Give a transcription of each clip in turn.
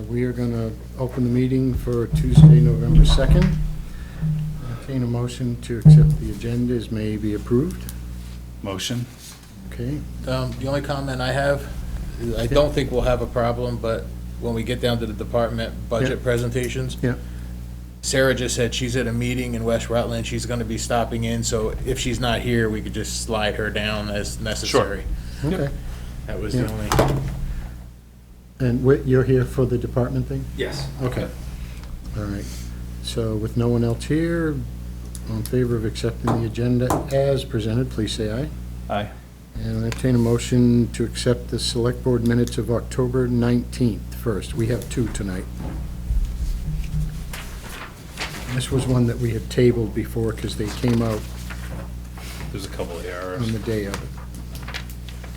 We are going to open the meeting for Tuesday, November 2nd. Entertain a motion to accept the agenda as may be approved. Motion. Okay. The only comment I have, is I don't think we'll have a problem, but when we get down to the department budget Yeah. presentations, Yeah. Sarah just said she's at a meeting in West Rutland, she's gonna be stopping in, so if she's not here, we could just slide her down as necessary. Okay. That was the Yeah. only, And you're here for the department thing? yes. Okay. All right. So with no one else here, all in favor of accepting the agenda as presented, please say aye. Aye. And entertain a motion to accept the Select Board minutes of October 19th first. We have two tonight. This was one that we had tabled before because they came out There's a couple of errors. on the day of it.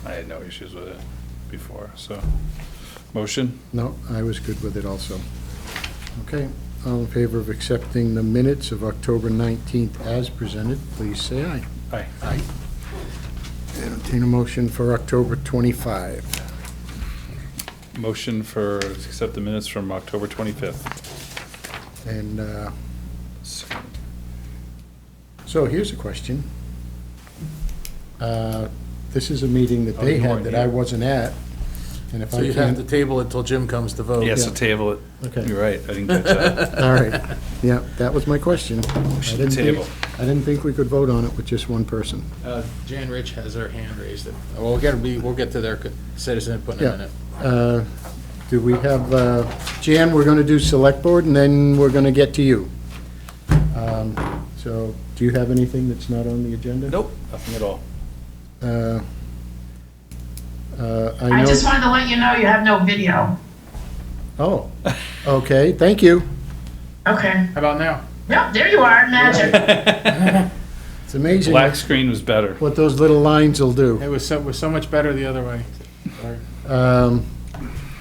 I had no issues with it before, so. Motion? No, I was good with it also. Okay, all in favor of accepting the minutes of October 19th as presented, please say aye. Aye. Aye. Entertain a motion for October 25. Motion for, accept the minutes from October 25th. And so here's a question. This is a meeting that Oh, they you had weren't that here. I wasn't at, and if So I you have to can't... table it till Jim comes to vote. Yes, Yeah. to table it. Okay. You're right, I didn't catch that. All right, yeah, that was my question. I Motion to didn't think- table. I didn't think we could vote on it with just one person. Jan Rich has her hand raised. Well, we'll get to their citizen input in a Yeah. minute. Do we have, Jan, we're going to do Select Board, and then we're going to get to you. So, do you have anything that's not on the agenda? Nope, nothing at all. I just wanted to let you know you have no video. Oh, okay, thank you. Okay. How about now? Yep, there you are, magic. It's amazing Black screen was better. what those little lines will do. It was so much better the other way. Sorry.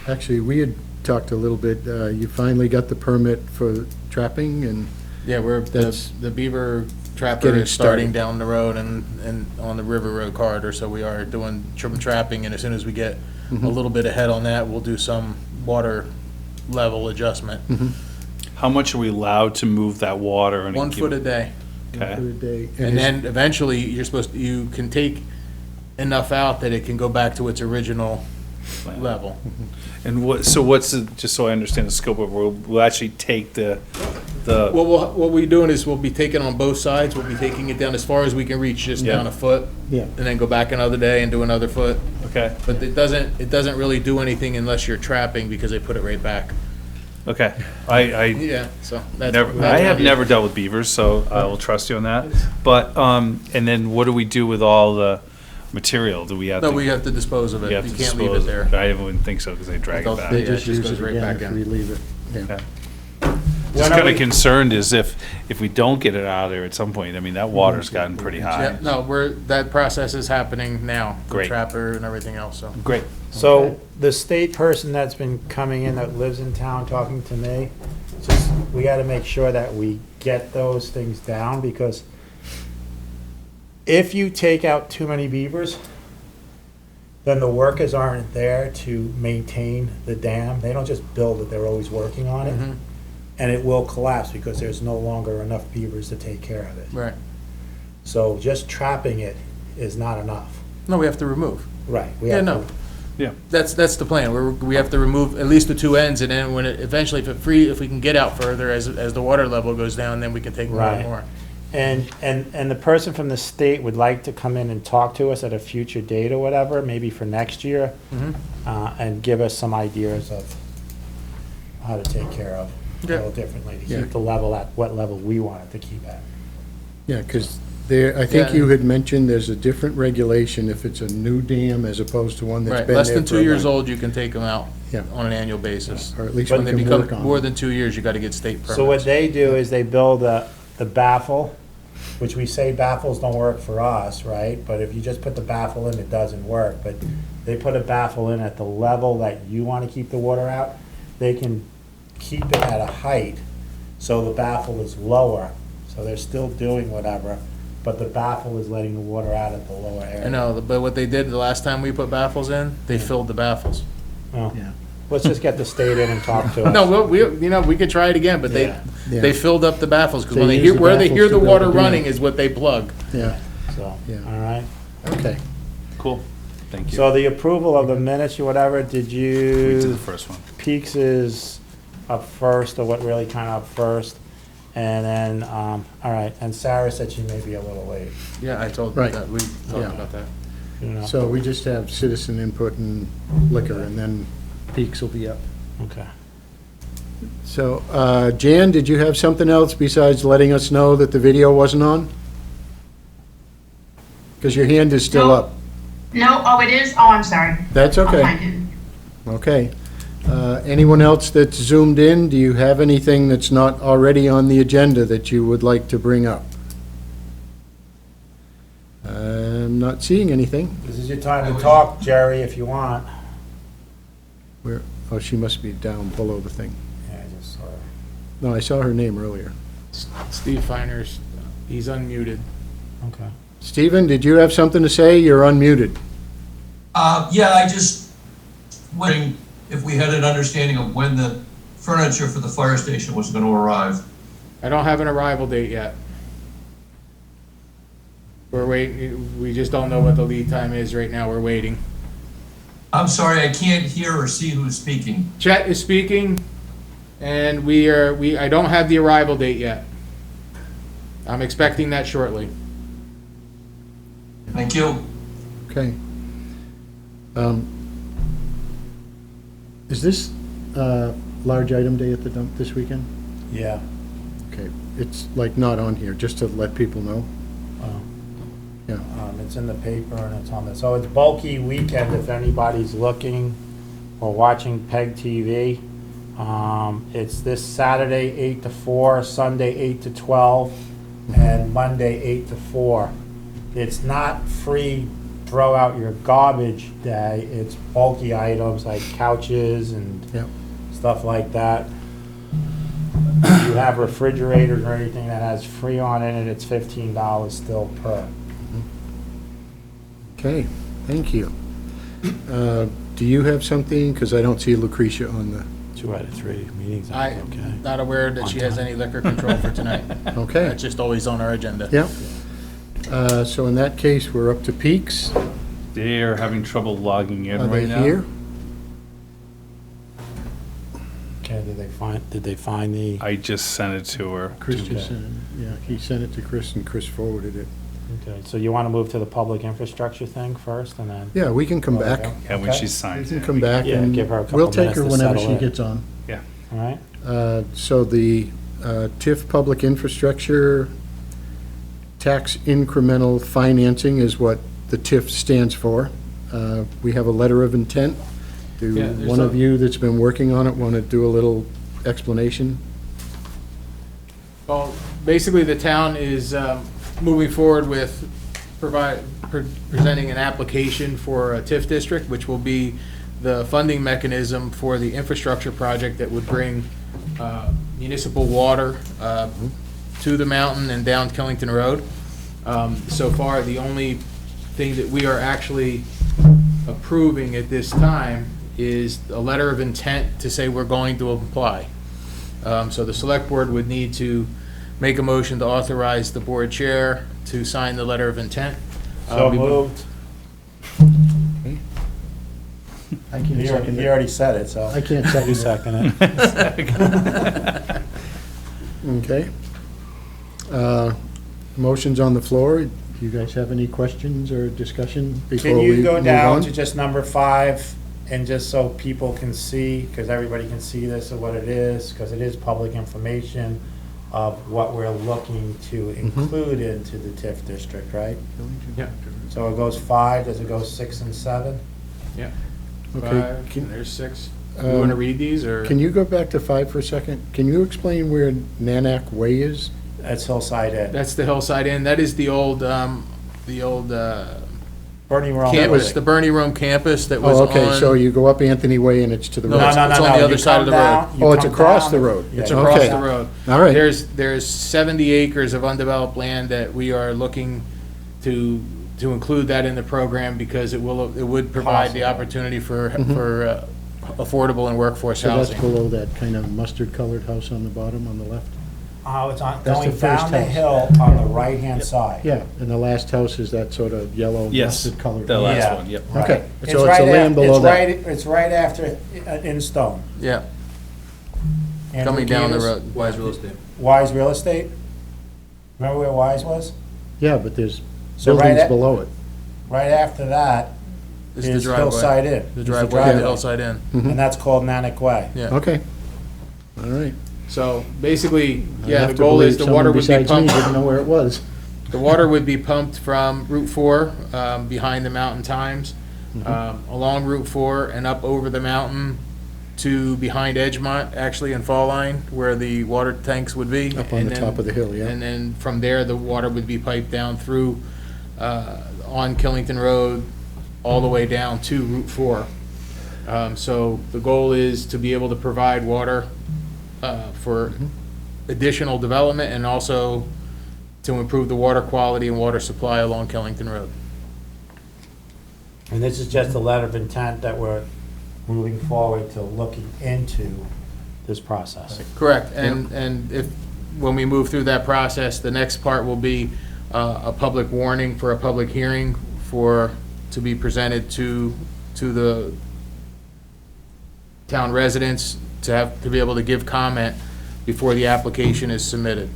Actually, we had talked a little bit, you finally got the permit for trapping, and Yeah, That's the beaver trapper getting is starting started. down the road and on the River Road corridor, so we are doing trapping, and as soon as we get a little bit ahead on that, we'll do some water level adjustment. How much are we allowed to move that water? in 1 foot a day. for Okay, the day. And then eventually, you can take enough out that it can go back to its original level. and what's the, just so I understand the scope of, we'll actually take the, What we're doing is we'll be taking on both sides, we'll be taking it down as far as we can reach, just Yeah. down a foot, Yeah, and then go back another day and do another foot. okay, But it doesn't really do anything unless you're trapping, because they put it right back. okay. I Yeah, so that's. never, I have never dealt with beavers, so I will trust you on that. But, and then what do we do with all the material? Do we have to? No, we have to dispose of it. we have You to can't leave it dispose there. of I wouldn't think so, because they drag it back. they Yeah, just it just use goes it right again back if in. we leave it. Yeah. Okay. When Just are kind we- of concerned is if we don't get it out of there at some point, I mean, that water's gotten pretty high. Yeah, no, that process is happening now. The Great. trapper and everything else, so. Great. So the state person that's been coming in that lives in town talking to me, just, we gotta make sure that we get those things down, because if you take out too many beavers, then the workers aren't there to maintain the dam. They don't just build it, they're always working on it. Mhm. And it will collapse because there's no longer enough beavers to take care of it. Right. So just trapping it is not enough. No, we have to remove. Right. we Yeah, have no. to- Yeah. That's the plan. We have to remove at least the two ends, and then when it, eventually, if we can get out further as the water level goes down, then we can take more and Right. more. And the person from the state would like to come in and talk to us at a future date or whatever, maybe for next year, Mhm. and give us some ideas of how to take care of it a Yeah. little differently, to Yeah. keep the level at what level we want it to keep at. Yeah, because there, I think Yeah. you had mentioned there's a different regulation if it's a new dam as opposed to one that's Right, been there less than for 2 a years while. old, you can take them out Yeah. on an annual basis. Or at least When we they can become work on more it. than 2 years, you gotta get state permits. So what they do is they build the baffle, which we say baffles don't work for us, right? But if you just put the baffle in, it doesn't work. But they put a baffle in at the level that you want to keep the water out. They can keep it at a height, so the baffle is lower. So they're still doing whatever, but the baffle is letting the water out at the lower area. I know, but what they did the last time we put baffles in, they filled the baffles. Oh. Yeah. let's just get the state in and talk to us. No, we could try it again, but Yeah. they filled up the baffles, because when They they use hear, the where they hear baffles the to water build the running dam. is what they plug. Yeah, So, Yeah. all right. okay. Cool. Thank you. So the approval of the minutes or whatever, did We did the you, first one. Peaks is up first, or what really kind of up first? And then, all right, and Sarah said she may be a little late, Yeah, I told, Right. that we Yeah. talked about that. you know? So we just have citizen input and liquor, and then Peaks will be up. Okay. So, Jan, did you have something else besides letting us know that the video wasn't on? Because your hand is still No. up. No, oh, it is? Oh, I'm sorry. That's I'll okay. find it. Okay. Anyone else that's zoomed in, do you have anything that's not already on the agenda that you would like to bring up? I'm not seeing anything. This is your time to talk, Jerry, if you want. Where, oh, she must be down below the thing. Yeah, I just saw her. No, I saw her name earlier. Steve Feiner's, he's unmuted. Okay. Stephen, did you have something to say? You're unmuted. Yeah, I just wondering if we had an understanding of when the furniture for the fire station was going to arrive. I don't have an arrival date yet. We're waiting, we just don't know what the lead time is right now, we're waiting. I'm sorry, I can't hear or see who's speaking. Chet is speaking, and I don't have the arrival date yet. I'm expecting that shortly. Thank you. Okay. Is this large item day at the dump this weekend? Yeah. Okay, it's like not on here, just to let people know. Yeah. It's in the paper and it's on the, so it's bulky weekend if anybody's looking or watching PEG TV. It's this Saturday 8 to 4, Sunday 8 to 12, and Monday 8 to 4. It's not free throw out your garbage day. It's bulky items like couches and Yep. stuff like that. If you have refrigerators or anything that has Freon in it, it's $15 still per. Okay, thank you. Do you have something? Because I don't see Lucretia on the, 2 out of 3 meetings. Okay. I'm not aware that she has any liquor control for tonight. okay. That's just always on our agenda. Yeah. So in that case, we're up to Peaks. They're having trouble logging in Are right they now. here? Okay, did they find the, I just sent it to her. Chris Okay. just sent it. Yeah, he sent it to Chris and Chris forwarded it. okay, so you want to move to the public infrastructure thing first and then? Yeah, we can come back. Yeah, when Okay. she We signs can in. come back Yeah, and give her a couple we'll take minutes her to whenever settle she in. gets on. All right, So the TIF Public Infrastructure Tax Incremental Financing is what the TIF stands for. We have a letter of intent. Do Yeah, there's one of a- you that's been working on it want to do a little explanation? Well, basically, the town is moving forward with presenting an application for a TIF district, which will be the funding mechanism for the infrastructure project that would bring municipal water to the mountain and down Killington Road. So far, the only thing that we are actually approving at this time is a letter of intent to say we're going to apply. So the select board would need to make a motion to authorize the board chair to sign the letter of intent. so We would- moved. I can't He second it. already said it, so. I can't You second it. second it. Okay. Motion's on the floor. Do you guys have any questions or discussion before Can we you go move down on? to just number 5, and just so people can see, because everybody can see this of what it is, because it is public information of what we're looking to include into the TIF district, right? Yeah. So it goes 5, does it go 6 and 7? Yeah. Okay. Five, Can- there's 6. You want to read these, or? Can you go back to 5 for a second? Can you explain where Nanack Way is? That's Hillside Inn. That's the Hillside Inn. That is the old Bernie Rome. campus, the Bernie Room campus that was Oh, on. okay, so you go up Anthony Way and it's to the No, road? it's on the other side of the road. Oh, it's across the road. It's Okay. across the road. All right. There's 70 acres of undeveloped land that we are looking to include that in the program because it would provide the Possible. opportunity for affordable and workforce So that's housing. below that kind of mustard-colored house on the bottom, on the left? It's on, That's the going down first the house. hill on the right-hand side. Yeah, and the last house is that sort of yellow Yes, mustard-colored. the last Yeah. one, yep. Okay, Right. so it's the right land below it's that. right- It's right after, in stone. Yeah, Andrew coming down the Gieves, road, Wise Real Estate. Wise Real Estate. Remember where Wise was? Yeah, but there's So right buildings at- below it. Right after that This is is the driveway. Hillside Inn. The Is driveway, the Hillside Inn. And that's called Manic Way. Yeah. Okay, all right. So basically, I yeah, have the to goal is believe the water someone would be besides me pumped. didn't know where it was. The water would be pumped from Route 4, behind the Mountain Times, along Route 4 and up over the mountain to behind Edgemont, actually in Fall Line, where the water tanks would be. Up on And the then- top of the hill, yeah. And then from there, the water would be piped down through, on Killington Road, all the way down to Route 4. So the goal is to be able to provide water for additional development and also to improve the water quality and water supply along Killington Road. And this is just a letter of intent that we're moving forward to looking into this process. Correct, and if, when we move through that process, the next part will be a public warning for a public hearing to be presented to the town residents to be able to give comment before the application is submitted.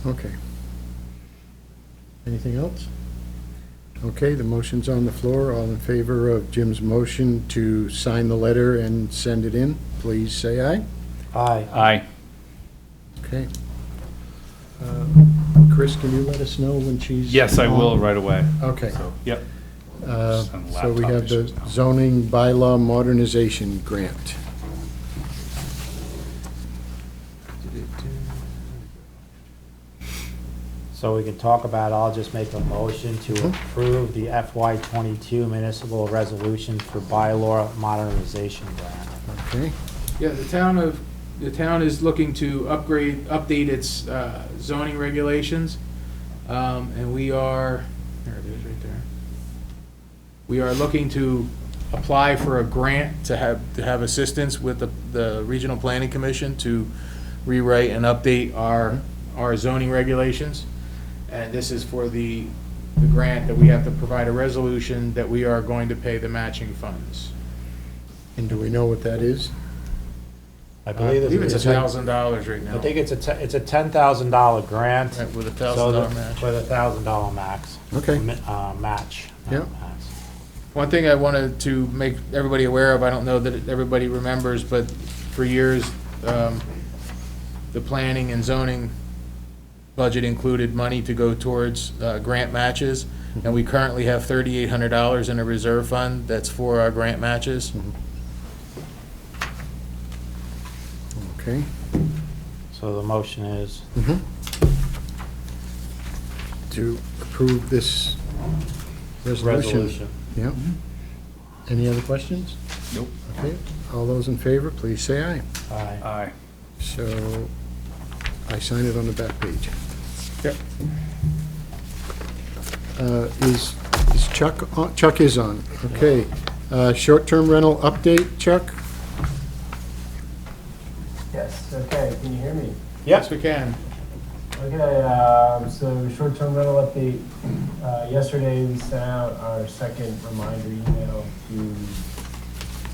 Okay. Anything else? Okay, the motion's on the floor. All in favor of Jim's motion to sign the letter and send it in, please say aye. Aye. Aye. Okay. Chris, can you let us know when she's? Yes, I will on? right away. Okay. So, yep. Some So we laptop have the issues now. zoning bylaw modernization grant. So we can talk about, I'll just make a motion to approve the FY '22 municipal resolution for bylaw modernization grant. Okay, Yeah, the town is looking to update its zoning regulations, and we are, there it is, right there. We are looking to apply for a grant to have assistance with the Regional Planning Commission to rewrite and update our zoning regulations. And this is for the grant that we have to provide a resolution that we are going to pay the matching funds. and do we know what that is? I I believe believe it's it's $1,000 right now. I think it's a $10,000 grant. Right, with a So $1,000 match. With a $1,000 max. Okay. Match. not Yeah. max. One thing I wanted to make everybody aware of, I don't know that everybody remembers, but for years, the planning and zoning budget included money to go towards grant matches, and we currently have $3,800 in a reserve fund that's for our grant matches. Okay. So the motion is, To approve this resolution. resolution. Yeah. Any other questions? Nope. Okay, all those in favor, please say aye. Aye. Aye. So I sign it on the back page. Yep. Is Chuck, on? Chuck is on, okay. Short-term rental update, Chuck? Yes, okay, can you hear me? Yes, we can. Okay, so short-term rental update. Yesterday, we sent out our second reminder email to.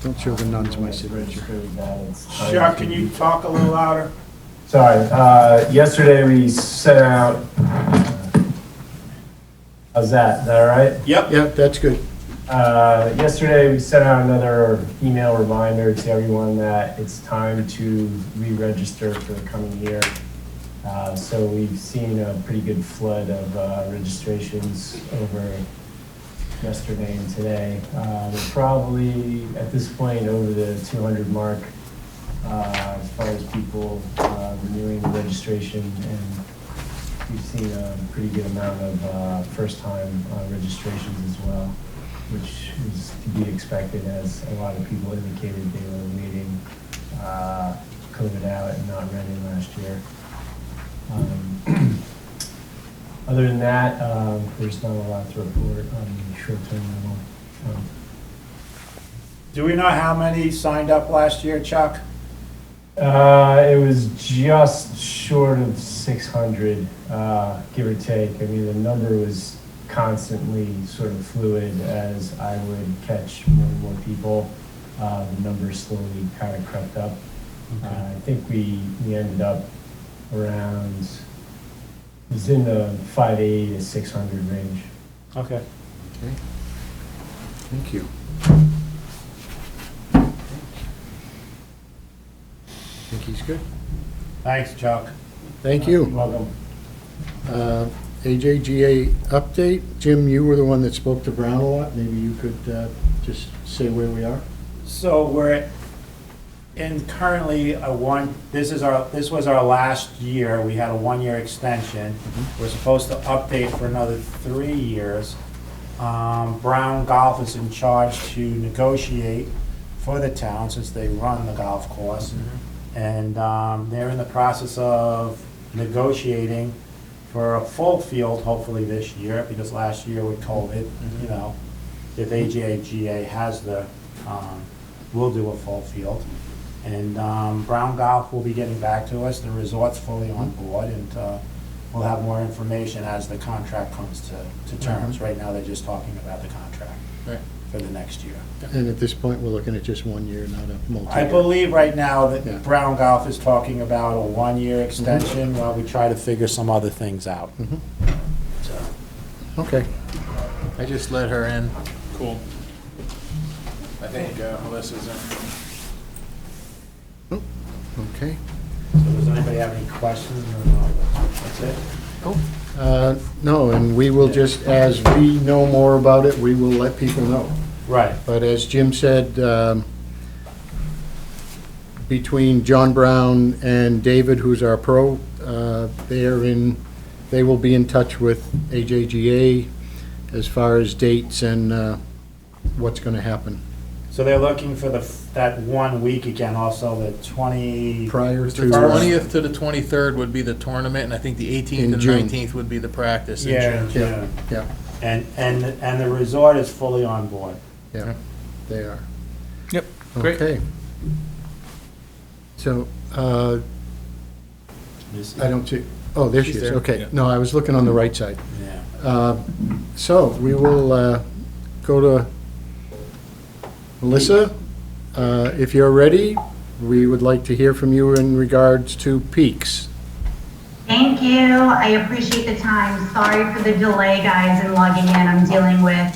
Don't show the nuns my everyone that's signature. registered that it's time Chuck, to can you be- talk a little louder? Sorry, yesterday we sent out, how's that? Is that all right? Yep. Yeah, that's good. Yesterday, we sent out another email reminder to everyone that it's time to re-register for the coming year. So we've seen a pretty good flood of registrations over yesterday and today. We're probably, at this point, over the 200 mark as far as people renewing the registration. And we've seen a pretty good amount of first-time registrations as well, which is to be expected, as a lot of people indicated they were waiting COVID out and not renting last year. Other than that, there's not a lot to report on the short-term rental. Do we know how many signed up last year, Chuck? It was just short of 600, give or take. I mean, the number was constantly sort of fluid as I would catch more and more people. The number slowly kind of crept up. I think we ended up around, it was in the 580 to 600 range. Okay. Okay. Thank you. I think he's good. Thanks, Chuck. Thank you. Welcome. AJGA update. Jim, you were the one that spoke to Brown a lot. Maybe you could just say where we are. So we're in currently this was our last year. We had a 1-year extension. We're supposed to update for another 3 years. Brown Golf is in charge to negotiate for the town since they run the golf course. And they're in the process of negotiating for a full field, hopefully this year, because last year with COVID, you know, if AJGA has we'll do a full field. And Brown Golf will be getting back to us. The resort's fully on board, and we'll have more information as the contract comes to terms. Right now, they're just talking about the contract for the next year. And at this point, we're looking at just 1 year, not a multi-year. I believe right now that Yeah. Brown Golf is talking about a 1-year extension while we try to figure some other things out. Okay. I just let her in. Cool. I think Melissa's in. Okay. So does anybody have any questions? Or no? That's it? No, and we will just, as we know more about it, we will let people know. Right. But as Jim said, between John Brown and David, who's our pro, they will be in touch with AJGA as far as dates and what's going to happen. So they're looking for that 1 week again, also the 20. Prior The to. 20th to the 23rd would be the tournament, and I think the 18th In and June. 19th would be the practice in Yeah, in June. June. Yeah, And the resort is fully on board. yeah, they are. Yep, great. Okay. So, I don't see, oh, there she She's is, there. okay. Yeah. No, I was looking on the right side. Yeah. So, we will go to Melissa. If you're ready, we would like to hear from you in regards to peaks. Thank you. I appreciate the time. Sorry for the delay, guys, in logging in. I'm dealing with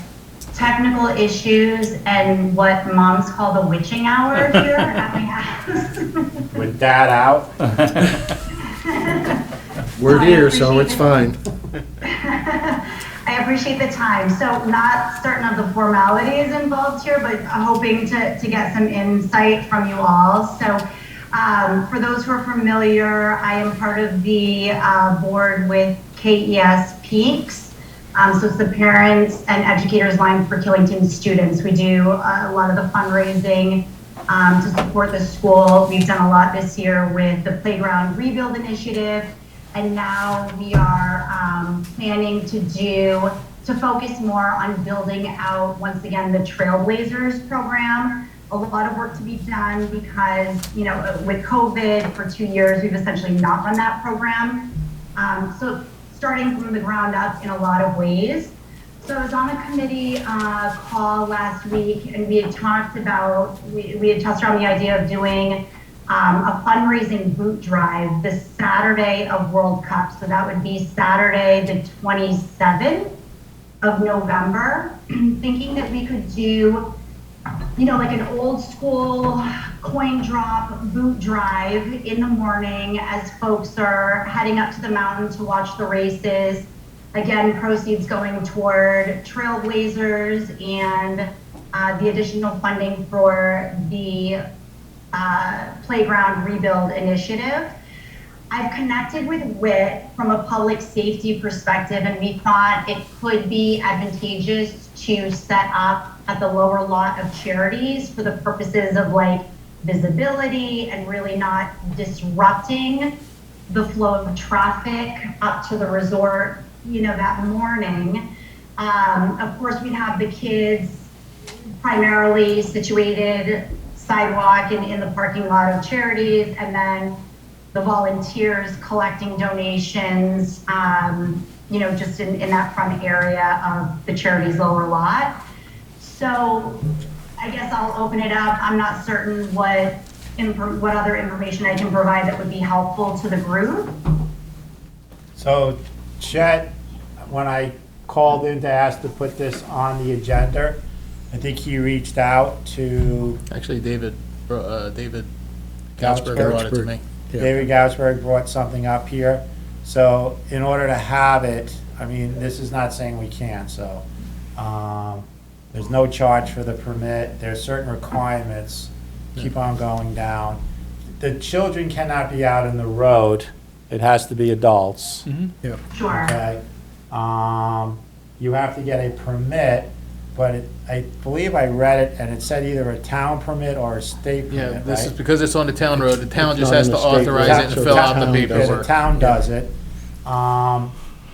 technical issues and what moms call the witching hour here at my house. With that out, We're I here, so it's appreciate fine. I appreciate the time. So not certain of the formalities involved here, but hoping to get some insight from you all. So for those who are familiar, I am part of the board with KES Peaks. So it's the Parents and Educators Line for Killington students. We do a lot of the fundraising to support the school. We've done a lot this year with the Playground Rebuild Initiative. And now we are planning to focus more on building out, once again, the Trailblazers program. A lot of work to be done because, you know, with COVID for 2 years, we've essentially not run that program. So starting from the ground up in a lot of ways. So I was on a committee call last week, and we had talked about, we had touched on the idea of doing a fundraising boot drive the Saturday of World Cup. So that would be Saturday, the 27th of November. Thinking that we could do, you know, like an old school coin drop boot drive in the morning as folks are heading up to the mountain to watch the races. Again, proceeds going toward Trailblazers and the additional funding for the Playground Rebuild Initiative. I've connected with WIT from a public safety perspective, and we thought it could be advantageous to set up at the lower lot of Charities for the purposes of like visibility and really not disrupting the flow of traffic up to the resort, you know, that morning. Of course, we'd have the kids primarily situated sidewalk in the parking lot of Charities, and then the volunteers collecting donations, just in that front area of the Charities lower lot. So I guess I'll open it up. I'm not certain what other information I can provide that would be helpful to the group. So Chet, when I called in to ask to put this on the agenda, I think he reached out to Actually, David Gautzberg Gautzberg. brought it to me. Yeah. David Gautzberg brought something up here. So in order to have it, I mean, this is not saying we can't, so, there's no charge for the permit, there's certain requirements, keep on going down. The children cannot be out in the road, it has to be adults, Sure. okay? You have to get a permit, but I believe I read it, and it said either a town permit or a state Yeah, permit, this is right? because it's on the town road. The town It's just not has in to the state authorize road, it and so fill the out the town does it. Yeah, the paperwork. town does it.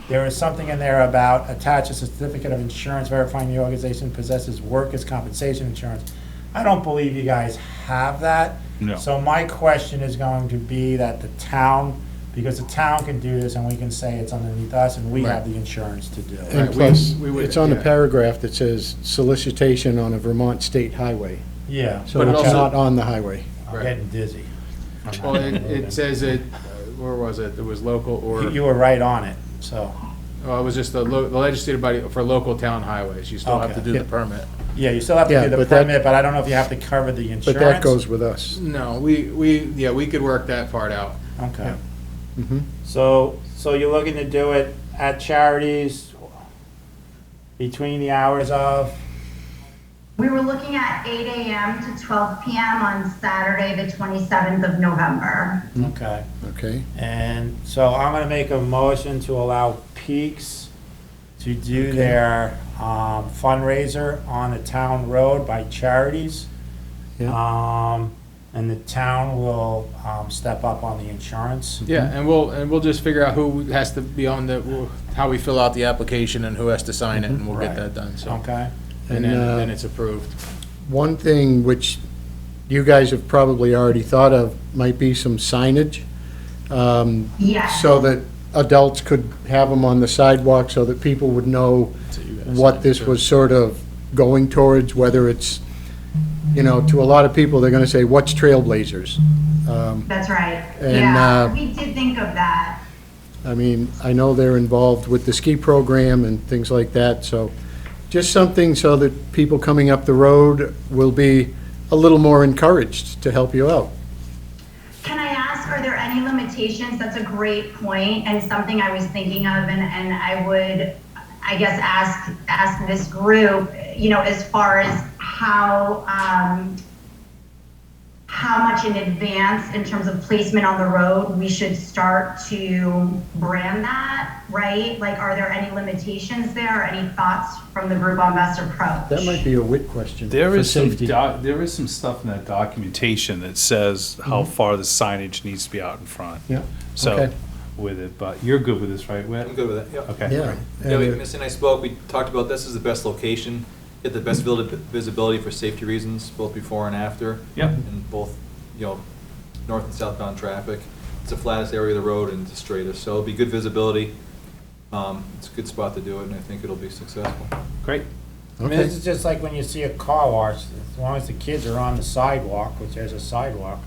There is something in there about attach a certificate of insurance verifying the organization possesses workers' compensation insurance. I don't believe you guys have that. No. So my question is going to be that the town, because the town can do this and we can say it's underneath us and we have the insurance to do it. And Right, plus, we would- it's on the yeah. paragraph that says solicitation on a Vermont state highway. Yeah, So But it it's also- not on the highway. I'm getting dizzy. Well, it says it, where was it? It was local or, You were right on it, so, well, it was just the legislative body for local town highways. You still have to Okay. do the permit. yeah, you still have to Yeah, do the but that- permit, but I don't know if you have to cover the insurance. But that goes with us. No, we could work that part out. Okay. Mhm. So you're looking to do it at Charities between the hours of? We were looking at 8 a.m. to 12 p.m. on Saturday, the 27th of November. Okay. Okay, And so I'm gonna make a motion to allow Peaks to do their fundraiser on the town road by Charities. And the town will step up on the insurance. Yeah, and we'll just figure out who has to be on how we fill out the application and who has to sign it, and we'll get Right. that done, so. Okay? And And, then it's approved. one thing which you guys have probably already thought of might be some signage, Yes. so that adults could have them on the sidewalk so that people would know what this was sort of going towards, whether it's, to a lot of people, they're gonna say, what's Trailblazers? That's right. And, Yeah, we did think of that. I mean, I know they're involved with the ski program and things like that, so just something so that people coming up the road will be a little more encouraged to help you out. Can I ask, are there any limitations? That's a great point and something I was thinking of, and I would, I guess, ask this group, as far as how much in advance, in terms of placement on the road, we should start to brand that, right? Like, are there any limitations there, or any thoughts from the group on best approach? That might be a wit question There for is some, safety. there is some stuff in that documentation that says how far the signage needs to be out in front. Yeah, So, okay. with it, but you're good with this, right, Whit? I'm good with it, yeah. Okay. Yeah. Yeah, and, Missy and I spoke, we talked about this is the best location, get the best visibility for safety reasons, both before and after. Yep. And both, north and southbound traffic. It's the flattest area of the road and it's the straightest, so it'll be good visibility. It's a good spot to do it, and I think it'll be successful. Great. I mean, this is just like when you see a car wash, as long as the kids are on the sidewalk, which there's a sidewalk,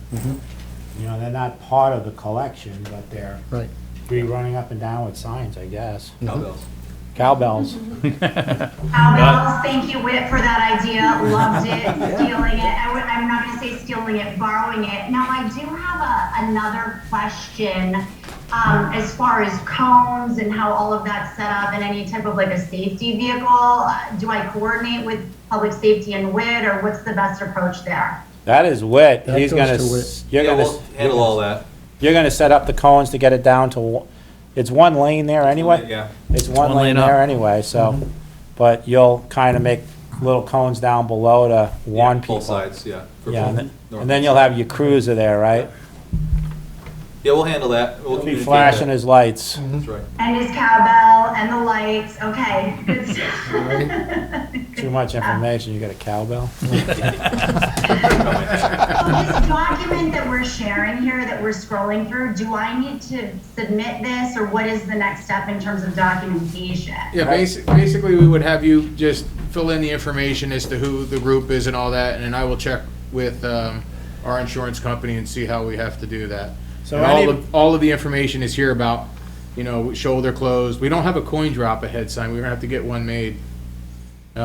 they're not part of the collection, but they're Right. be running up and down with signs, I guess. Cowbells. Cowbells. Cowbells, thank you, Whit, for that idea. Loved it, stealing it. I'm not going to say stealing it, borrowing it. Now, I do have another question as far as cones and how all of that's set up and any type of like a safety vehicle. Do I coordinate with public safety and Whit, or what's the best approach there? That is wet. That He's goes gonna, to Whit. you're Yeah, gonna, we'll handle all that. you're gonna set up the cones to get it down to, it's one lane there anyway? Yeah. It's one one lane lane up. there anyway, so, but you'll kind of make little cones down below to warn Yeah, people. both sides, yeah. for Yeah, both and north then you'll south. have your cruiser there, right? Yeah, we'll handle that. We'll He'll be communicate flashing that. his lights. That's right. And his cowbell and the lights, okay, good stuff. Too much information, you got a cowbell? So this document that we're sharing here, that we're scrolling through, do I need to submit this, or what is the next step in terms of documentation? Yeah, basically, we would have you just fill in the information as to who the group is and all that, and then I will check with our insurance company and see how we have to do that. So And all of the information is here about, shoulder closed. We don't have a coin drop ahead sign. We're gonna have to get one made.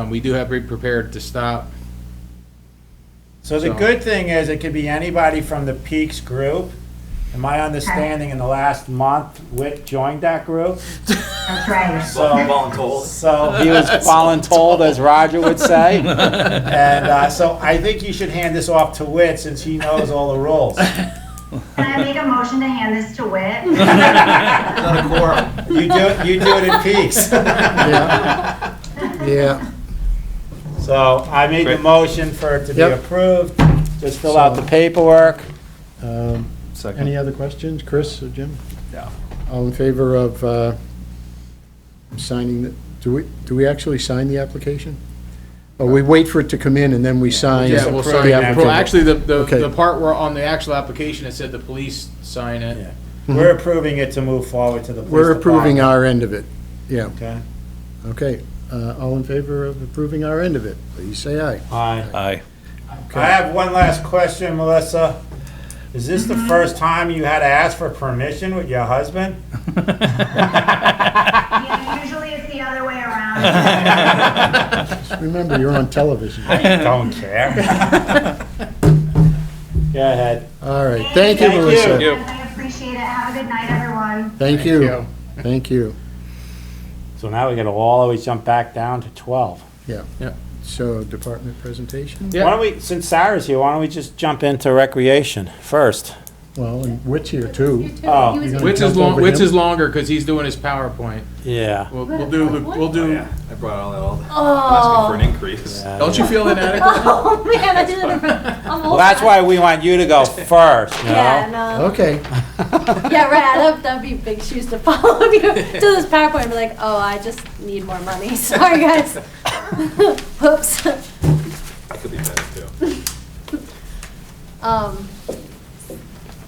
We do have to be prepared to stop. So the good thing is, it could be anybody from the Peaks group. And my understanding, in the last month, Whit joined that group. That's right. So he was voluntold, as Roger would say. And so I think you should hand this off to Whit, since he knows all the rules. Can I make a motion to hand this to Whit? Not a quorum. You do it in Peaks. Yeah. Yeah. So I made the Great. motion for it to be Yep. approved. Just fill out the paperwork. Second. Any other questions, Chris or Jim? No. All in favor of signing the, do we actually sign the application? Or we wait for it to come in and then we sign? Yeah, we'll the sign it. application? Well, actually, Okay. the part where on the actual application, it said the police sign it. Yeah. We're approving it to move forward to the police We're approving department. our end of it, yeah. Okay. Okay, all in favor of approving our end of it, please say aye. Aye. Aye. I have one last question, Melissa. Is this the first time you had to ask for permission with your husband? Yeah, usually it's the other way around. Just remember, you're on television. Don't care. Go ahead. All right, thank you, Thank you. Melissa. Thank you. I appreciate it. Have a good night, everyone. Thank you, thank you. So now we gotta all always jump back down to 12. Yeah. Yeah. So, department presentation? Yeah. Why don't we, since Sarah's here, why don't we just jump into recreation first? Well, and Whit's here too. Oh, You're gonna Which is jump long, over which him? is longer, because he's doing his PowerPoint. yeah. We'll do, Oh, yeah. I brought all that, Oh. asking for an increase. Yeah. don't you feel inadequate? Oh, man, I didn't even, I'm Well, that's why we want you to go first, you know? Yeah, no. Okay, Yeah, right, that'd be big shoes to follow if you do this PowerPoint and be like, oh, I just need more money, sorry, guys. Whoops. It could be better too.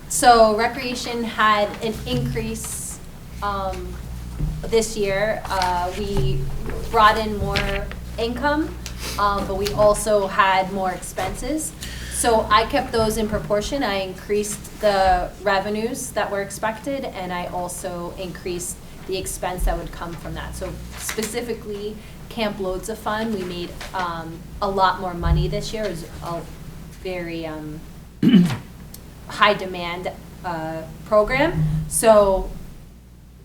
So recreation had an increase, this year. We brought in more income, but we also had more expenses. So I kept those in proportion. I increased the revenues that were expected, and I also increased the expense that would come from that. So specifically, Camp Loads of Fun, we made a lot more money this year. It was a very high demand program. So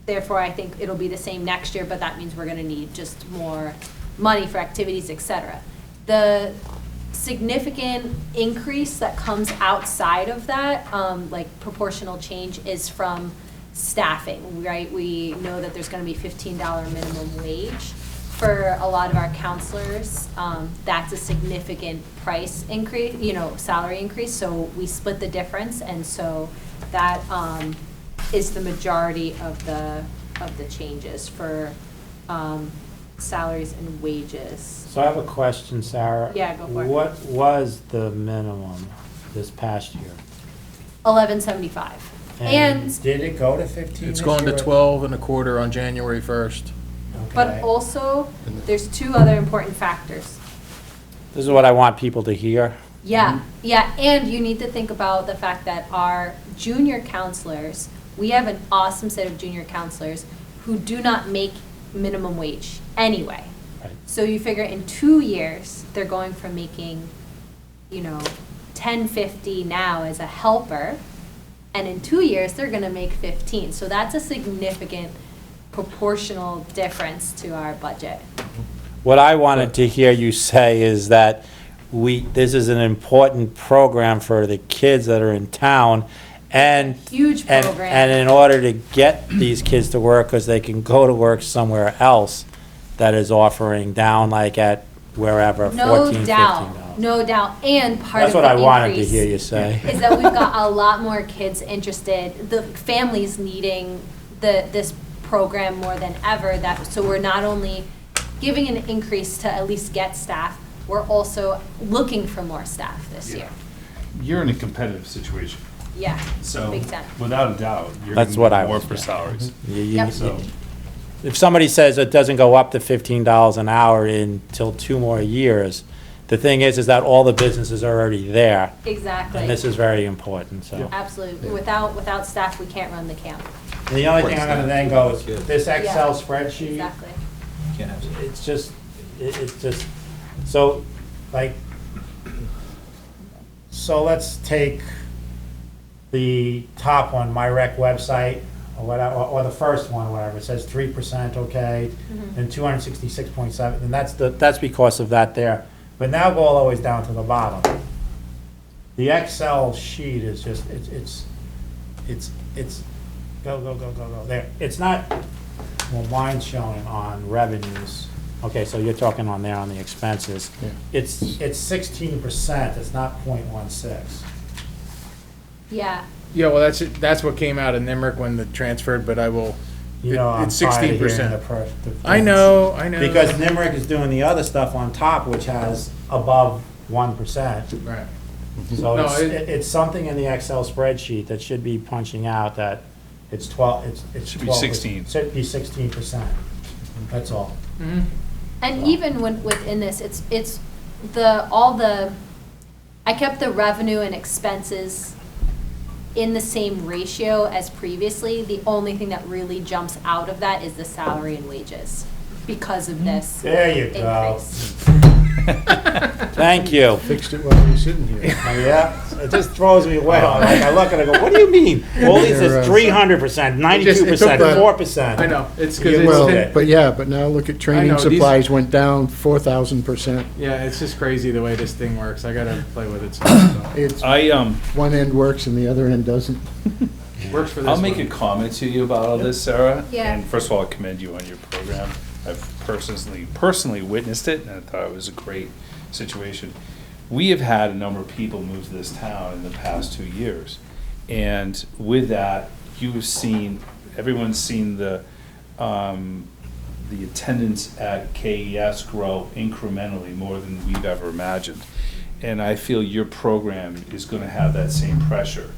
therefore, I think it'll be the same next year, but that means we're gonna need just more money for activities, et cetera. The significant increase that comes outside of that, like proportional change, is from staffing, right? We know that there's gonna be $15 minimum wage for a lot of our counselors. That's a significant price increase, salary increase, so we split the difference, and so that is the majority of the changes for salaries and wages. So I have a question, Sarah. Yeah, go for it. What was the minimum this past year? $11.75. And did it go to 15 It's this going to year? 12 and a quarter on January 1st. But Okay. also, there's two other important factors. This is what I want people to hear. Yeah, and you need to think about the fact that our junior counselors, we have an awesome set of junior counselors who do not make minimum wage anyway. Right. So you figure in 2 years, they're going from making, $10.50 now as a helper, and in 2 years, they're gonna make 15. So that's a significant proportional difference to our budget. What I wanted to hear you say is that this is an important program for the kids that are in town, and Huge and program. in order to get these kids to work, because they can go to work somewhere else that is offering down like at wherever, No $14, doubt. $15. No doubt, and part That's of what I the wanted to increase hear you say. is that we've got a lot more kids interested, the families needing this program more than ever, so we're not only giving an increase to at least get staff, we're also looking for more staff this year. You're in a competitive situation, Yeah, so big time. without a doubt, you're That's going what to I get more was for getting. salaries. Yep. So, If somebody says it doesn't go up to $15 an hour until 2 more years, the thing is that all the businesses are already there, Exactly. and this is very important, so. Absolutely. Without staff, we can't run the camp. And the only thing I'm gonna then go is, this Excel Yeah. spreadsheet, Exactly. Can't have it. it's just, it's just, so, like, so let's take the top one, my rec website, or whatever, or the first one, whatever, it says 3%, okay, and 266.7, and that's because of that there. But now go all the way down to the bottom. The Excel sheet is just, it's, go, there. It's not, well, mine's showing on revenues. Okay, so you're talking on there on the expenses. Yeah. It's 16%, it's not 0.16. Yeah, well, that's what came out of NIMRIC when the transferred, but I will, You know, I'm it's tired of hearing 16%. the I know. Because NIMRIC is doing the other stuff on top, which has above 1%. Right. So No, it's something in the Excel spreadsheet that should be punching out that it's 12, it's Should be 12%. 16. Should be 16%. That's all. And even within this, it's I kept the revenue and expenses in the same ratio as previously. The only thing that really jumps out of that is the salary and wages because of this There you go. increase. Thank you. Fixed it while we were sitting here. Yeah, it just throws me away. I look at it and go, what do you mean? All these is 300%, 92%, 4%. I know, it's Yeah, because well, it's, But now look at I training know, these- supplies went down 4,000%. yeah, it's just crazy the way this thing works. I gotta play with it. So. It's, I, one end works and the other end doesn't. Works for this I'll make one. a comment to you about all this, Sarah. Yeah. And first of all, I commend you on your program. I've personally witnessed it, and I thought it was a great situation. We have had a number of people move to this town in the past 2 years. And with that, everyone's seen the attendance at KES grow incrementally more than we've ever imagined. And I feel your program is gonna have that same pressure.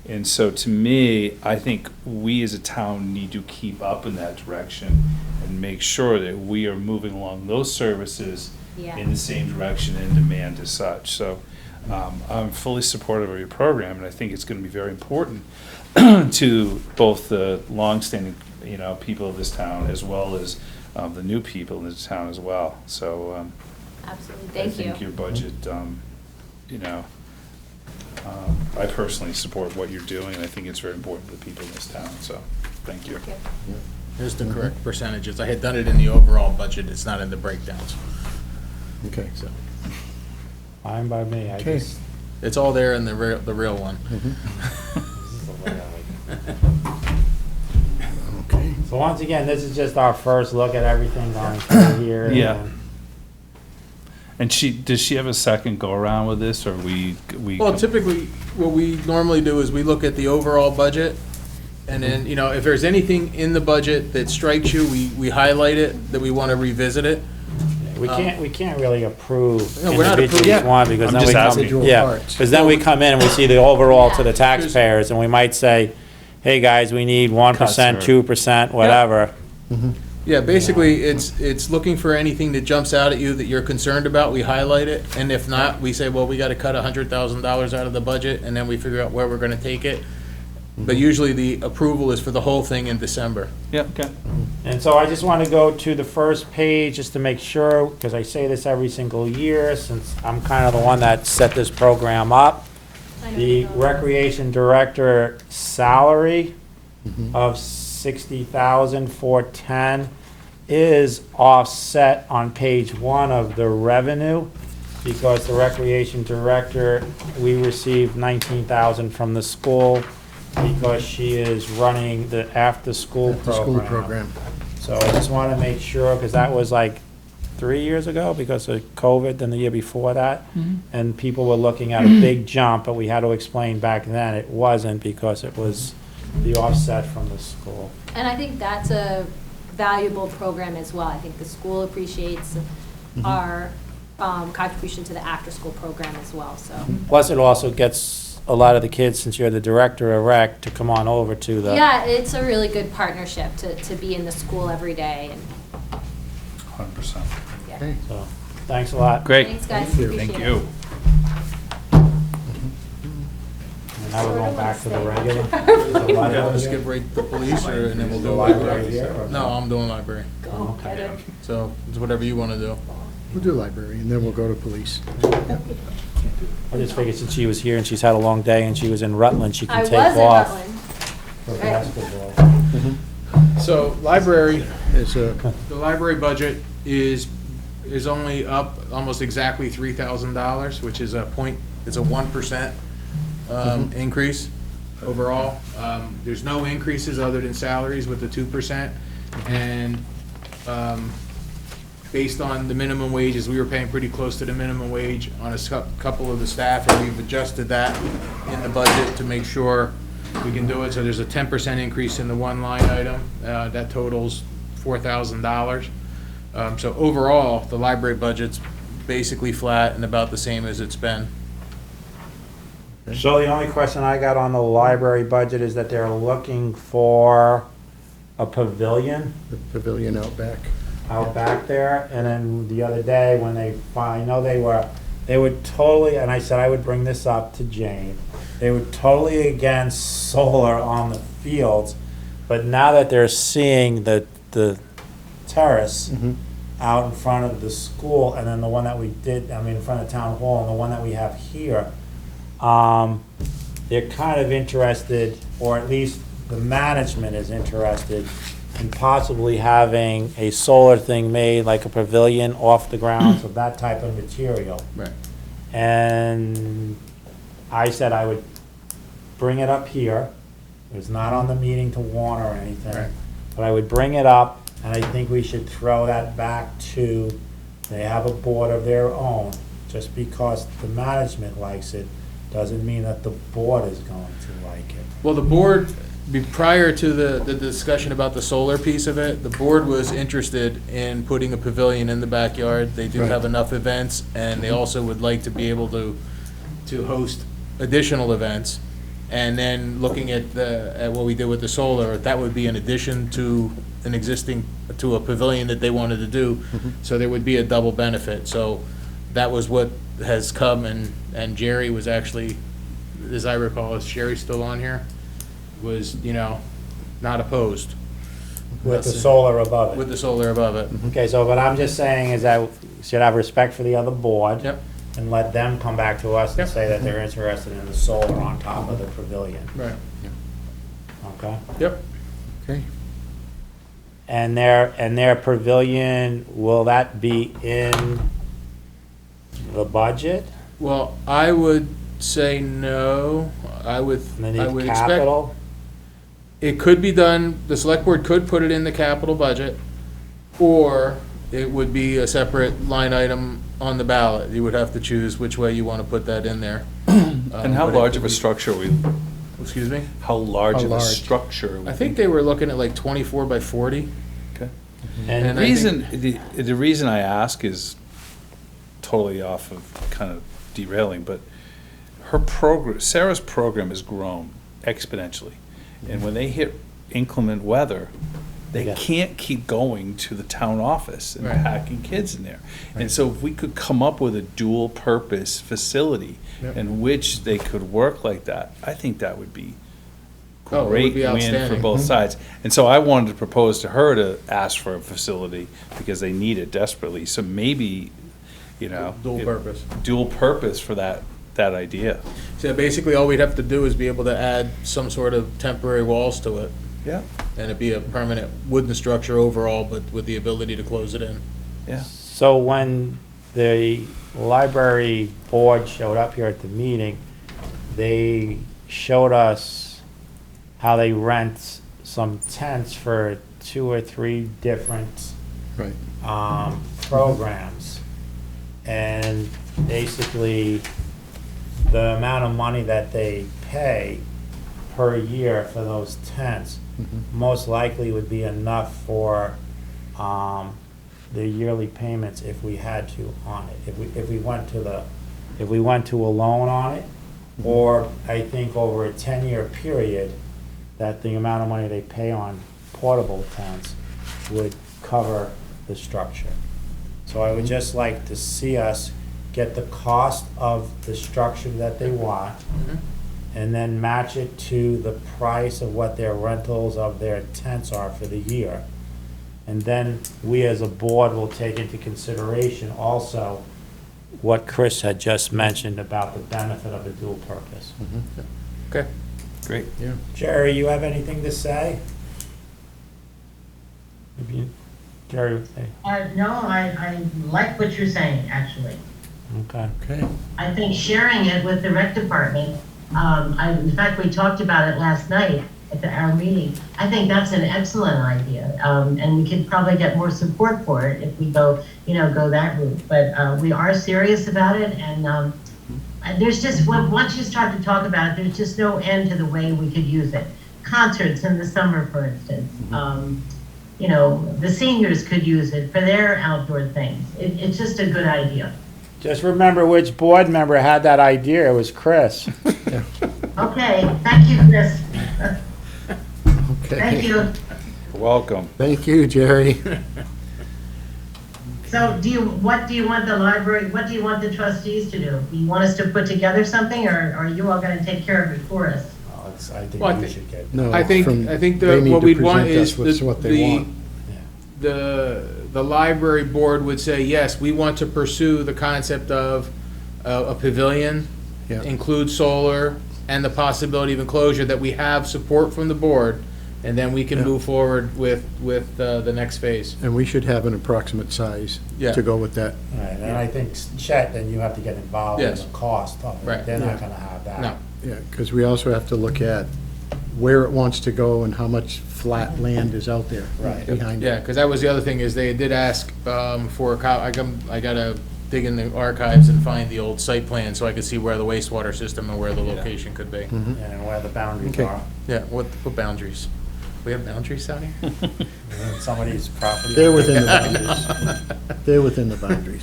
And so to me, I think we as a town need to keep up in that direction and make sure that we are moving along those services Yeah. in the same direction and demand as such. So I'm fully supportive of your program, and I think it's going to be very important to both the longstanding, people of this town as well as the new people in this town as well. So Absolutely, I thank you. think your budget, I personally support what you're doing, and I think it's very important to the people in this town, so, thank you. Thank you. Here's the correct percentages. I had done it in the overall budget. It's not in the breakdowns. Okay. So Fine by me. Okay. it's all there in the real one. Okay. So once again, this is just our first look at everything going through here. Yeah. and- And does she have a second go-around with this, or we? Well, typically, what we normally do is we look at the overall budget, and then, if there's anything in the budget that strikes you, we highlight it, that we want to revisit it. We can't really approve No, we're not individual approving. one because I'm then we just come, asking. Individual yeah, parts. because then we come in and we see the overall to the Yeah. taxpayers and we might say, hey, guys, we need 1%, Cuts 2%, whatever. Yeah, basically, it's looking for anything that jumps out at you that you're concerned about, we highlight it, and if not, we say, well, we gotta cut $100,000 out of the budget, and then we figure out where we're gonna take it. But usually the approval is for the whole thing in December. Yeah, okay. And so I just want to go to the first page just to make sure, because I say this every single year since I'm kind of the one that set this program up. I know The you know. recreation director salary of $60,410 is offset on page 1 of the revenue because the recreation director, we received $19,000 from the school because she is running the after-school The school program. program. So I just want to make sure, because that was like 3 years ago because of COVID, then the year before that. And people were looking at a big jump, but we had to explain back then it wasn't because it was the offset from the school. And I think that's a valuable program as well. I think the school appreciates our contribution to the after-school program as well, so. Plus, it also gets a lot of the kids, since you're the director of rec, to come on over to the. Yeah, it's a really good partnership to be in the school every day, and, 100%. yeah. Okay. So, thanks a lot. Great. Thanks, guys, Thank you. appreciate Thank it. you. And now we're going back to the regular. Yeah, let's skip right to police, or, and then we'll The do library library. here, or No, I'm doing library, Go, Okay. get it. so it's whatever you wanna do. We'll do library, and then we'll go to police. I just figured since she was here and she's had a long day and she was in Rutland, she I can was take in off Rutland. for Right. basketball. So, library, Is a, the library budget is only up almost exactly $3,000, which is it's a 1% increase overall. There's no increases other than salaries with the 2%. And based on the minimum wages, we were paying pretty close to the minimum wage on a couple of the staff, and we've adjusted that in the budget to make sure we can do it. So there's a 10% increase in the one line item. That totals $4,000. So overall, the library budget's basically flat and about the same as it's been. So the only question I got on the library budget is that they're looking for a pavilion the pavilion out back. out back there. And then the other day when I know they were totally, and I said I would bring this up to Jane, they were totally against solar on the fields, but now that they're seeing the terrace out in front of the school, and then the one that we did, in front of town hall, and the one that we have here, they're kind of interested, or at least the management is interested in possibly having a solar thing made, like a pavilion off the grounds of that type of material. Right. And I said I would bring it up here. It was not on the meeting to warn or anything. Right. But I would bring it up, and I think we should throw that back to, they have a board of their own. Just because the management likes it, doesn't mean that the board is going to like it. Well, the board, prior to the discussion about the solar piece of it, the board was interested in putting a pavilion in the backyard. They do Right. have enough events, and they also would like to be able to host additional events. And then looking at what we did with the solar, that would be in addition to to a pavilion that they wanted to do. So there would be a double benefit. So that was what has come, and Jerry was actually, as I recall, is Jerry still on here? Was, not opposed. With the solar above With it. the solar above it. Okay, so what I'm just saying is that we should have respect for the other board. Yep. And let them come back to us and Yep. say that they're interested in the solar on top of the pavilion. Right. Okay? Yep. Okay. And their pavilion, will that be in the budget? Well, I would say no. I would And they need expect, capital? it could be done, the select board could put it in the capital budget, or it would be a separate line item on the ballot. You would have to choose which way you want to put that in there. And how But it large could of a be- structure are we, Excuse me? how large How of a large? structure? are we I think they were looking at like 24 by 40. Okay. And And The I reason, the reason I ask is totally off of kind of derailing, but Sarah's program has grown exponentially. And when they hit inclement weather, they Yeah. can't keep going to the town office and Right. packing kids in there. And so if we could come up with a dual-purpose facility Yep. in which they could work like that, I think that would be Oh, it would great be win for outstanding. both sides. And so I wanted to propose to her to ask for a facility because they need it desperately. So maybe, Dual purpose. dual purpose for that idea. So basically, all we'd have to do is be able to add some sort of temporary walls to it, Yeah, and it'd be a permanent wooden structure overall, but with the ability to close it in. yeah. so when the library board showed up here at the meeting, they showed us how they rent some tents for 2 or 3 different Right. programs. And basically, the amount of money that they pay per year for those tents most likely would be enough for the yearly payments if we had to on it. If we went to a loan on it, or I think over a 10-year period, that the amount of money they pay on portable tents would cover the structure. So I would just like to see us get the cost of the structure that they want, and then match it to the price of what their rentals of their tents are for the year. And then we as a board will take into consideration also what Chris had just mentioned about the benefit of a dual purpose. Okay. Great. Yeah. Jerry, you have anything to say? Jerry, No, I like what you're saying, actually. okay. Okay. I think sharing it with the rec department, in fact, we talked about it last night at our meeting. I think that's an excellent idea, and we could probably get more support for it if we go that route. But we are serious about it, and there's just, once you start to talk about it, there's just no end to the way we could use it. Concerts in the summer, for instance. The seniors could use it for their outdoor things. It's just a good idea. Just remember which board member had that idea. It was Chris. Okay, thank you, Chris. Okay. Thank you. Welcome. Thank you, Jerry. So what do you want the library, what do you want the trustees to do? Do you want us to put together something, or are you all gonna take care of it for us? I think Well, I we think- should get. No, I think they need what to we'd want present is us with what they want. the library board would say, yes, we want to pursue the concept of a pavilion, Yeah. include solar, and the possibility of enclosure, that we have support from the board, and then we can Yeah. move forward with the next phase. And we should have an approximate size Yeah. to go with that. Right, and I think, Chet, then you have to get involved in Yes. the cost of it. Right. They're Yeah. not gonna have that. No. Yeah, because we also have to look at where it wants to go and how much flat land is out there Right. behind Yeah, it. because that was the other thing, is they did ask for I gotta dig in the archives and find the old site plan so I could see where the wastewater system and where the location could be. Mhm. And where the boundaries Okay. are. Yeah, what boundaries? We have boundaries out here? And somebody's property. They're within the boundaries. They're within the boundaries.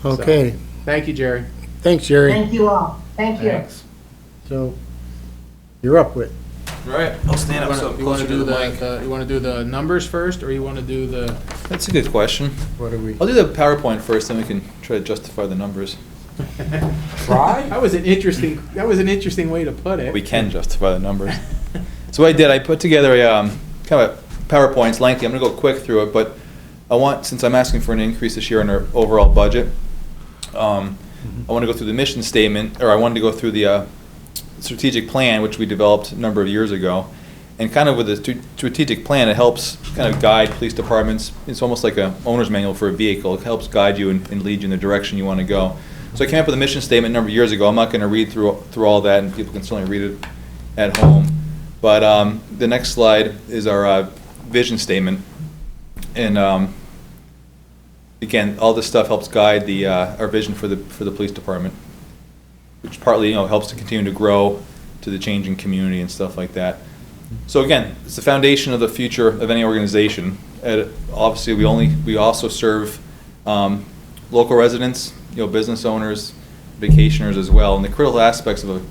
Okay, Thank you, Jerry. thanks, Jerry. Thank you all. Thank you. Thanks. So, you're up with, All right, I'll stand up so I'm You wanna closer to do the mic. you wanna do the numbers first, or you wanna do the? That's a good question. what are we? I'll do the PowerPoint first, then we can try to justify the numbers. Try? That was an interesting way to put it. We can justify the numbers. So what I did, I put together a kind of a PowerPoint. It's lengthy. I'm going to go quick through it, but since I'm asking for an increase this year in our overall budget, I want to go through the mission statement, or I wanted to go through the strategic plan, which we developed a number of years ago. And kind of with the strategic plan, it helps kind of guide police departments. It's almost like an owner's manual for a vehicle. It helps guide you and lead you in the direction you want to go. So I came up with a mission statement a number of years ago. I'm not going to read through all that, and people can certainly read it at home. But the next slide is our vision statement. And again, all this stuff helps guide our vision for the police department, which partly helps to continue to grow to the changing community and stuff like that. So again, it's the foundation of the future of any organization. Obviously, we also serve local residents, business owners, vacationers as well. And the critical aspects of it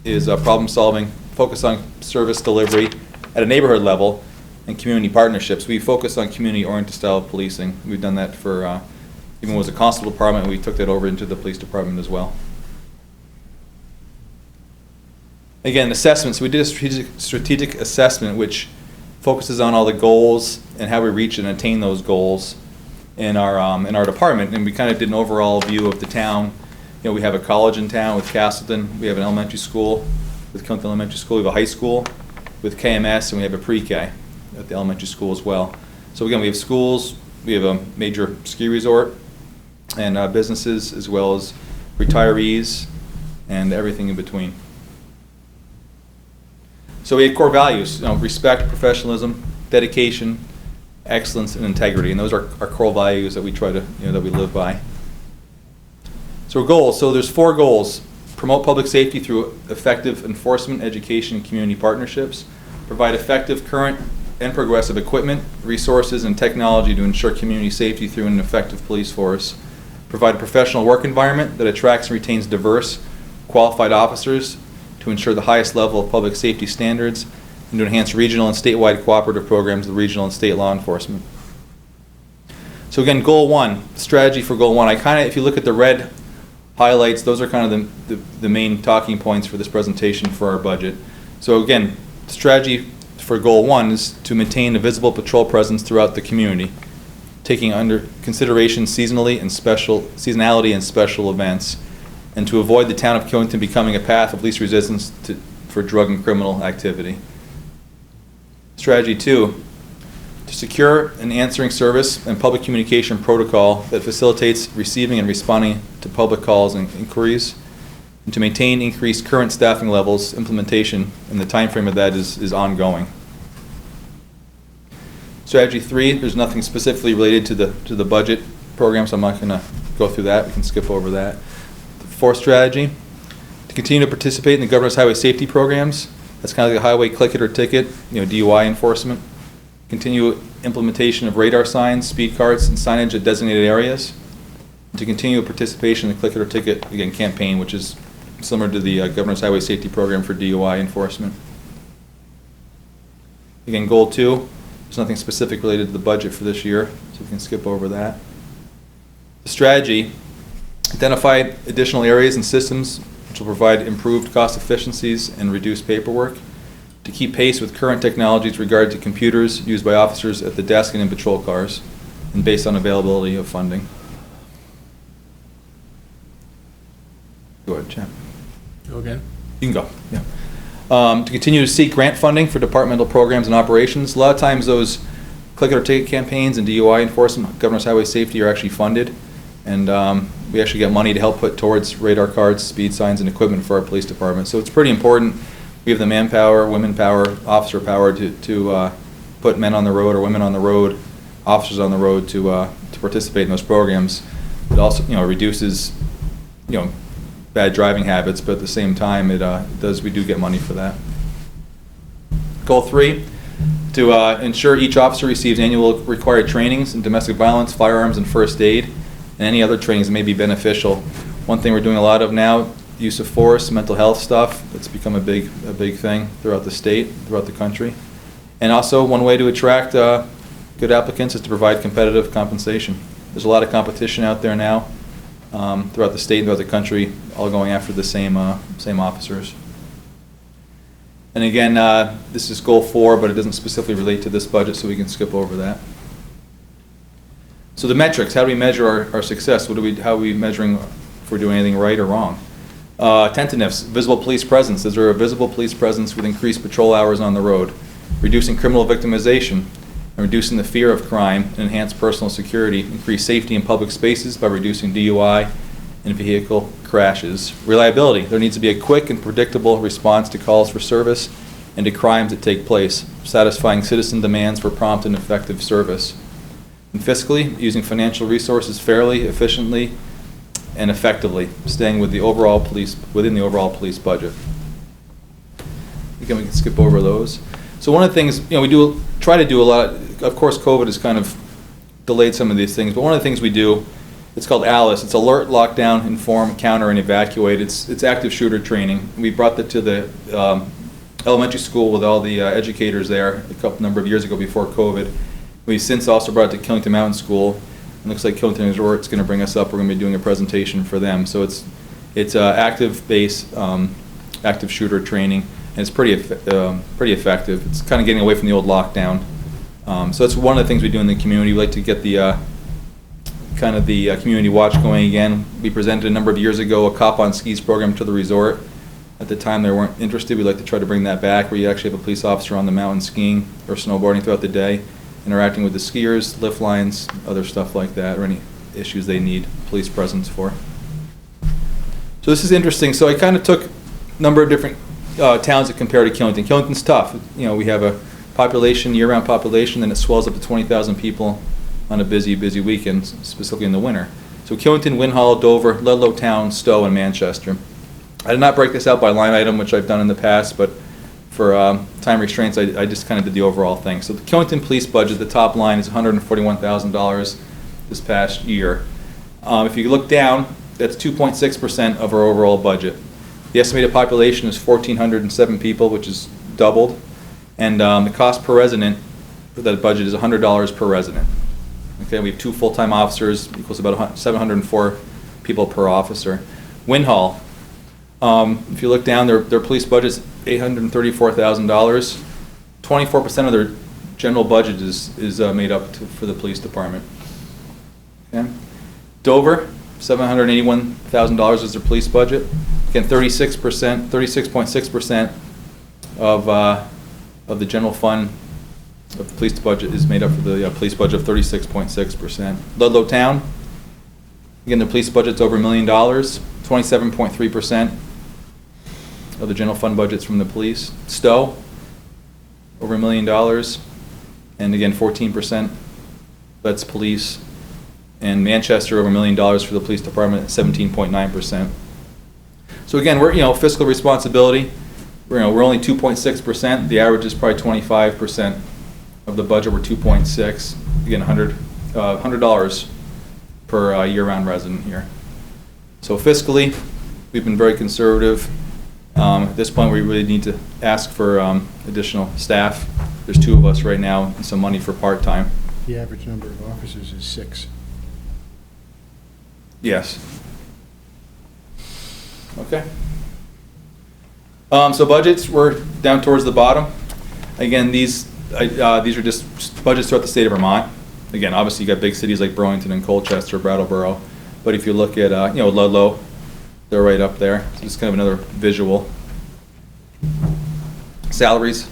is problem solving, focus on service delivery at a neighborhood level, and community partnerships. We focus on community-oriented style of policing. We've done that for, even when it was a constable department, we took that over into the police department as well. Again, assessments. We did a strategic assessment which focuses on all the goals and how we reach and attain those goals in our department. And we kind of did an overall view of the town. We have a college in town with Castleton. We have an elementary school with Killington Elementary School. We have a high school with KMS, and we have a pre-K at the elementary school as well. So again, we have schools, we have a major ski resort, and businesses, as well as retirees and everything in between. So we have core values: respect, professionalism, dedication, excellence, and integrity. And those are our core values that we try to, that we live by. So goals. So there's 4 goals. Promote public safety through effective enforcement, education, and community partnerships. Provide effective current and progressive equipment, resources, and technology to ensure community safety through an effective police force. Provide a professional work environment that attracts and retains diverse, qualified officers to ensure the highest level of public safety standards, and to enhance regional and statewide cooperative programs with regional and state law enforcement. So again, goal 1, strategy for goal 1. If you look at the red highlights, those are kind of the main talking points for this presentation for our budget. So again, strategy for goal 1 is to maintain a visible patrol presence throughout the community, taking under consideration seasonality and special events, and to avoid the town of Killington becoming a path of least resistance for drug and criminal activity. Strategy 2, to secure an answering service and public communication protocol that facilitates receiving and responding to public calls and inquiries, and to maintain increased current staffing levels. Implementation and the time frame of that is ongoing. Strategy 3, there's nothing specifically related to the budget program, so I'm not going to go through that. We can skip over that. The 4th strategy, to continue to participate in the governor's highway safety programs. That's kind of like a highway click it or ticket, DUI enforcement. Continue implementation of radar signs, speed carts, and signage at designated areas. And to continue participation in the click it or ticket, again, campaign, which is similar to the governor's highway safety program for DUI enforcement. Again, goal 2, there's nothing specific related to the budget for this year, so we can skip over that. The strategy, identify additional areas and systems which will provide improved cost efficiencies and reduced paperwork, to keep pace with current technologies regarding to computers used by officers at the desk and in patrol cars, and based on availability of funding. Go ahead, Chad. Go again. You can go, yeah. To continue to seek grant funding for departmental programs and operations. A lot of times those click it or ticket campaigns and DUI enforcement, governor's highway safety are actually funded. And we actually get money to help put towards radar cards, speed signs, and equipment for our police department. So it's pretty important. We have the manpower, women power, officer power to put men on the road or women on the road, officers on the road to participate in those programs. It also, reduces, bad driving habits, but at the same time, we do get money for that. Goal 3, to ensure each officer receives annual required trainings in domestic violence, firearms, and first aid, and any other trainings that may be beneficial. One thing we're doing a lot of now, use of force, mental health stuff. It's become a big thing throughout the state, throughout the country. And also, one way to attract good applicants is to provide competitive compensation. There's a lot of competition out there now throughout the state and throughout the country, all going after the same officers. And again, this is goal 4, but it doesn't specifically relate to this budget, so we can skip over that. So the metrics, how do we measure our success? How are we measuring if we're doing anything right or wrong? Attentiveness, visible police presence. Is there a visible police presence with increased patrol hours on the road? Reducing criminal victimization, and reducing the fear of crime, and enhance personal security. Increase safety in public spaces by reducing DUI and vehicle crashes. Reliability, there needs to be a quick and predictable response to calls for service and to crimes that take place, satisfying citizen demands for prompt and effective service. And fiscally, using financial resources fairly, efficiently, and effectively, staying with within the overall police budget. Again, we can skip over those. So one of the things, we try to do a lot. Of course, COVID has kind of delayed some of these things, but one of the things we do, it's called ALICE. It's Alert, Lockdown, Inform, Counter, and Evacuate. It's active shooter training. We brought that to the elementary school with all the educators there a number of years ago before COVID. We've since also brought it to Killington Mountain School. It looks like Killington Resort's going to bring us up. We're going to be doing a presentation for them. So it's active base, active shooter training, and it's pretty effective. It's kind of getting away from the old lockdown. So that's one of the things we do in the community. We like to get the community watch going again. We presented a number of years ago a Cop on Skis program to the resort. At the time they weren't interested. We'd like to try to bring that back, where you actually have a police officer on the mountain skiing or snowboarding throughout the day, interacting with the skiers, lift lines, other stuff like that, or any issues they need police presence for. So this is interesting. So I kind of took a number of different towns that compare to Killington. Killington's tough. We have a population, year-round population, then it swells up to 20,000 people on a busy weekend, specifically in the winter. So Killington, Winhall, Dover, Ludlow Town, Stowe, and Manchester. I did not break this out by line item, which I've done in the past, but for time restraints, I just kind of did the overall thing. So the Killington police budget, the top line is $141,000 this past year. If you look down, that's 2.6% of our overall budget. The estimated population is 1,407 people, which is doubled. And the cost per resident for that budget is $100 per resident. Okay, we have 2 full-time officers, equals about 704 people per officer. Winhall, if you look down, their police budget is $834,000. 24% of their general budget is made up for the police department. Okay. Dover, $781,000 is their police budget. Again, 36.6% of the general fund of the police budget is made up for the police budget of 36.6%. Ludlow Town, again, the police budget's over $1 million, 27.3% of the general fund budget's from the police. Stowe, over $1 million, and again, 14%, that's police. And Manchester, over $1 million for the police department at 17.9%. So again, we're, fiscal responsibility, we're only 2.6%. The average is probably 25% of the budget. We're 2.6. Again, $100 per year-round resident here. So fiscally, we've been very conservative. At this point, we really need to ask for additional staff. There's 2 of us right now, and some money for part-time. The average number of officers is 6. Yes. Okay. So budgets, we're down towards the bottom. Again, these are just budgets throughout the state of Vermont. Again, obviously you got big cities like Burlington and Colchester, Brattleboro. But if you look at Ludlow, they're right up there. So it's kind of another visual. Salaries,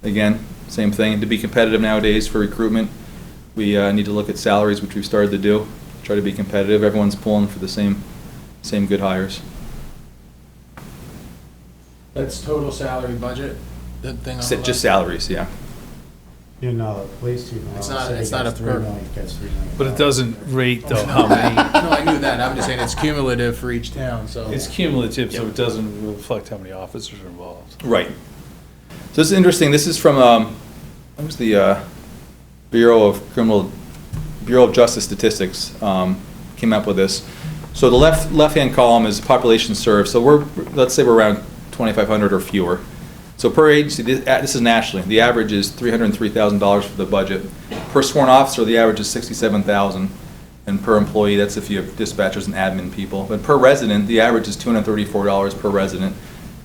again, same thing. To be competitive nowadays for recruitment, we need to look at salaries, which we've started to do. Try to be competitive. Everyone's pulling for the same good hires. That's total salary budget, the thing on the left? Just salaries, yeah. You know, police chief. It's not a $3 per- million, gets $3 million. But it doesn't rate though how many. No, I knew that, I'm just saying it's cumulative for each town, so. It's cumulative, so it doesn't reflect how many officers are involved. Right. So this is interesting. This is from what was the Bureau of Justice Statistics came up with this. So the left-hand column is population served. So let's say we're around 2,500 or fewer. So per agency, this is nationally. The average is $303,000 for the budget. Per sworn officer, the average is $67,000, and per employee, that's if you have dispatchers and admin people. But per resident, the average is $234 per resident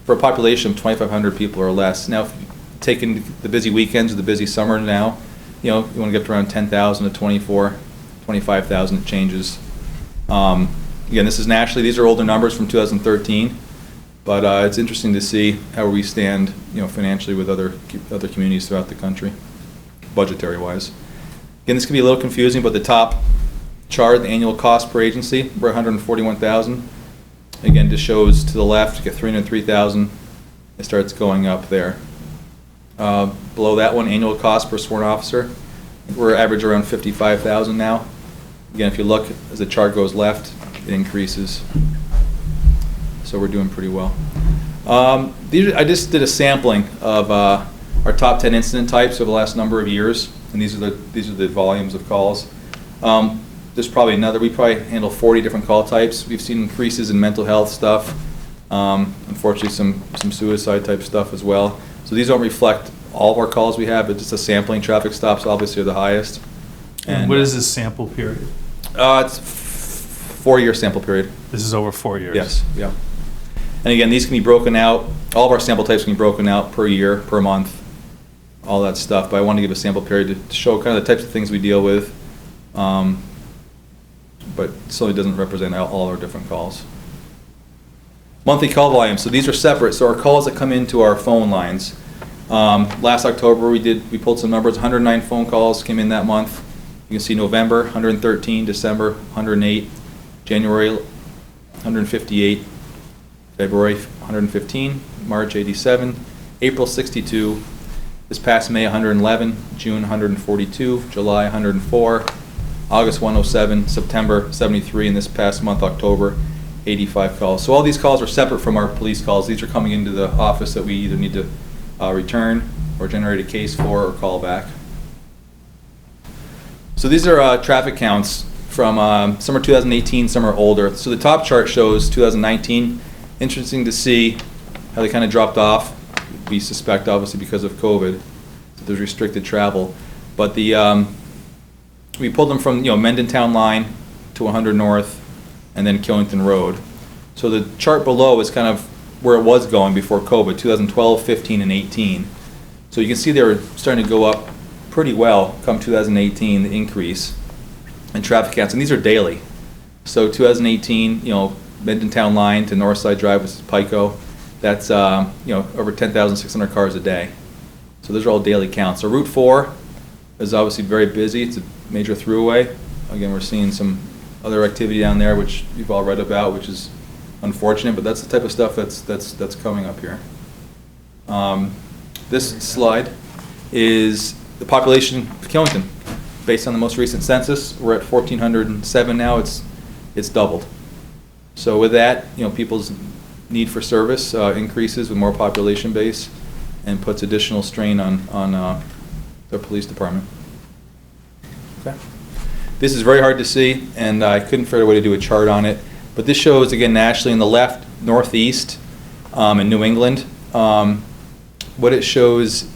for a population of 2,500 people or less. Now, if you take in the busy weekends or the busy summer now, you want to get to around 10,000 to 25,000. It changes. Again, this is nationally. These are older numbers from 2013. But it's interesting to see how we stand, financially with other communities throughout the country, budgetary-wise. Again, this can be a little confusing, but the top chart, the annual cost per agency, we're $141,000. Again, just shows to the left, you get $303,000. It starts going up there. Below that one, annual cost per sworn officer, we're average around $55,000 now. Again, if you look as the chart goes left, it increases. So we're doing pretty well. I just did a sampling of our top 10 incident types over the last number of years, and these are the volumes of calls. There's probably we probably handle 40 different call types. We've seen increases in mental health stuff, unfortunately some suicide type stuff as well. So these don't reflect all of our calls we have, but just a sampling. Traffic stops obviously are the highest. And what is this sample period? It's 4-year sample period. This is over 4 years? Yes, yeah. And again, these can be broken out, all of our sample types can be broken out per year, per month, all that stuff. But I want to give a sample period to show kind of the types of things we deal with. But certainly doesn't represent all our different calls. Monthly call volume, so these are separate. So our calls that come into our phone lines. Last October we pulled some numbers, 109 phone calls came in that month. You can see November, 113, December, 108, January, 158, February, 115, March, 87, April, 62, This past May, 111, June, 142, July, 104, August, 107, September, 73, and this past month, October, 85 calls. So all these calls are separate from our police calls. These are coming into the office that we either need to return or generate a case for or call back. So these are traffic counts from some are 2018, some are older. So the top chart shows 2019. Interesting to see how they kind of dropped off. We suspect, obviously, because of COVID, that there's restricted travel. But the we pulled them from Mendon Town Line to 100 North, and then Killington Road. So the chart below is kind of where it was going before COVID, 2012, 15, and 18. So you can see they were starting to go up pretty well come 2018, the increase in traffic counts, and these are daily. So 2018, Mendon Town Line to Northside Drive, which is Pico, that's over 10,600 cars a day. So those are all daily counts. So Route 4 is obviously very busy. It's a major throughway. Again, we're seeing some other activity down there, which you've all read about, which is unfortunate, but that's the type of stuff that's coming up here. This slide is the population of Killington. Based on the most recent census, we're at 1,407 now. It's doubled. So with that, people's need for service increases with more population base and puts additional strain on the police department. Okay. This is very hard to see, and I couldn't figure out a way to do a chart on it. But this shows, again, nationally in the left, Northeast, in New England. What it shows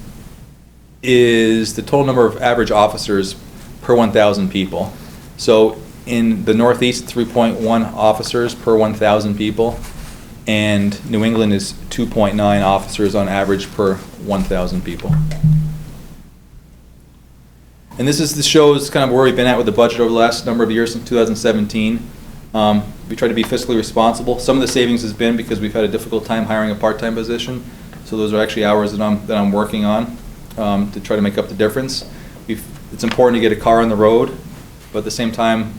is the total number of average officers per 1,000 people. So in the Northeast, 3.1 officers per 1,000 people, and New England is 2.9 officers on average per 1,000 people. And this shows kind of where we've been at with the budget over the last number of years since 2017. We try to be fiscally responsible. Some of the savings has been because we've had a difficult time hiring a part-time position. So those are actually hours that I'm working on to try to make up the difference. It's important to get a car on the road, but at the same time,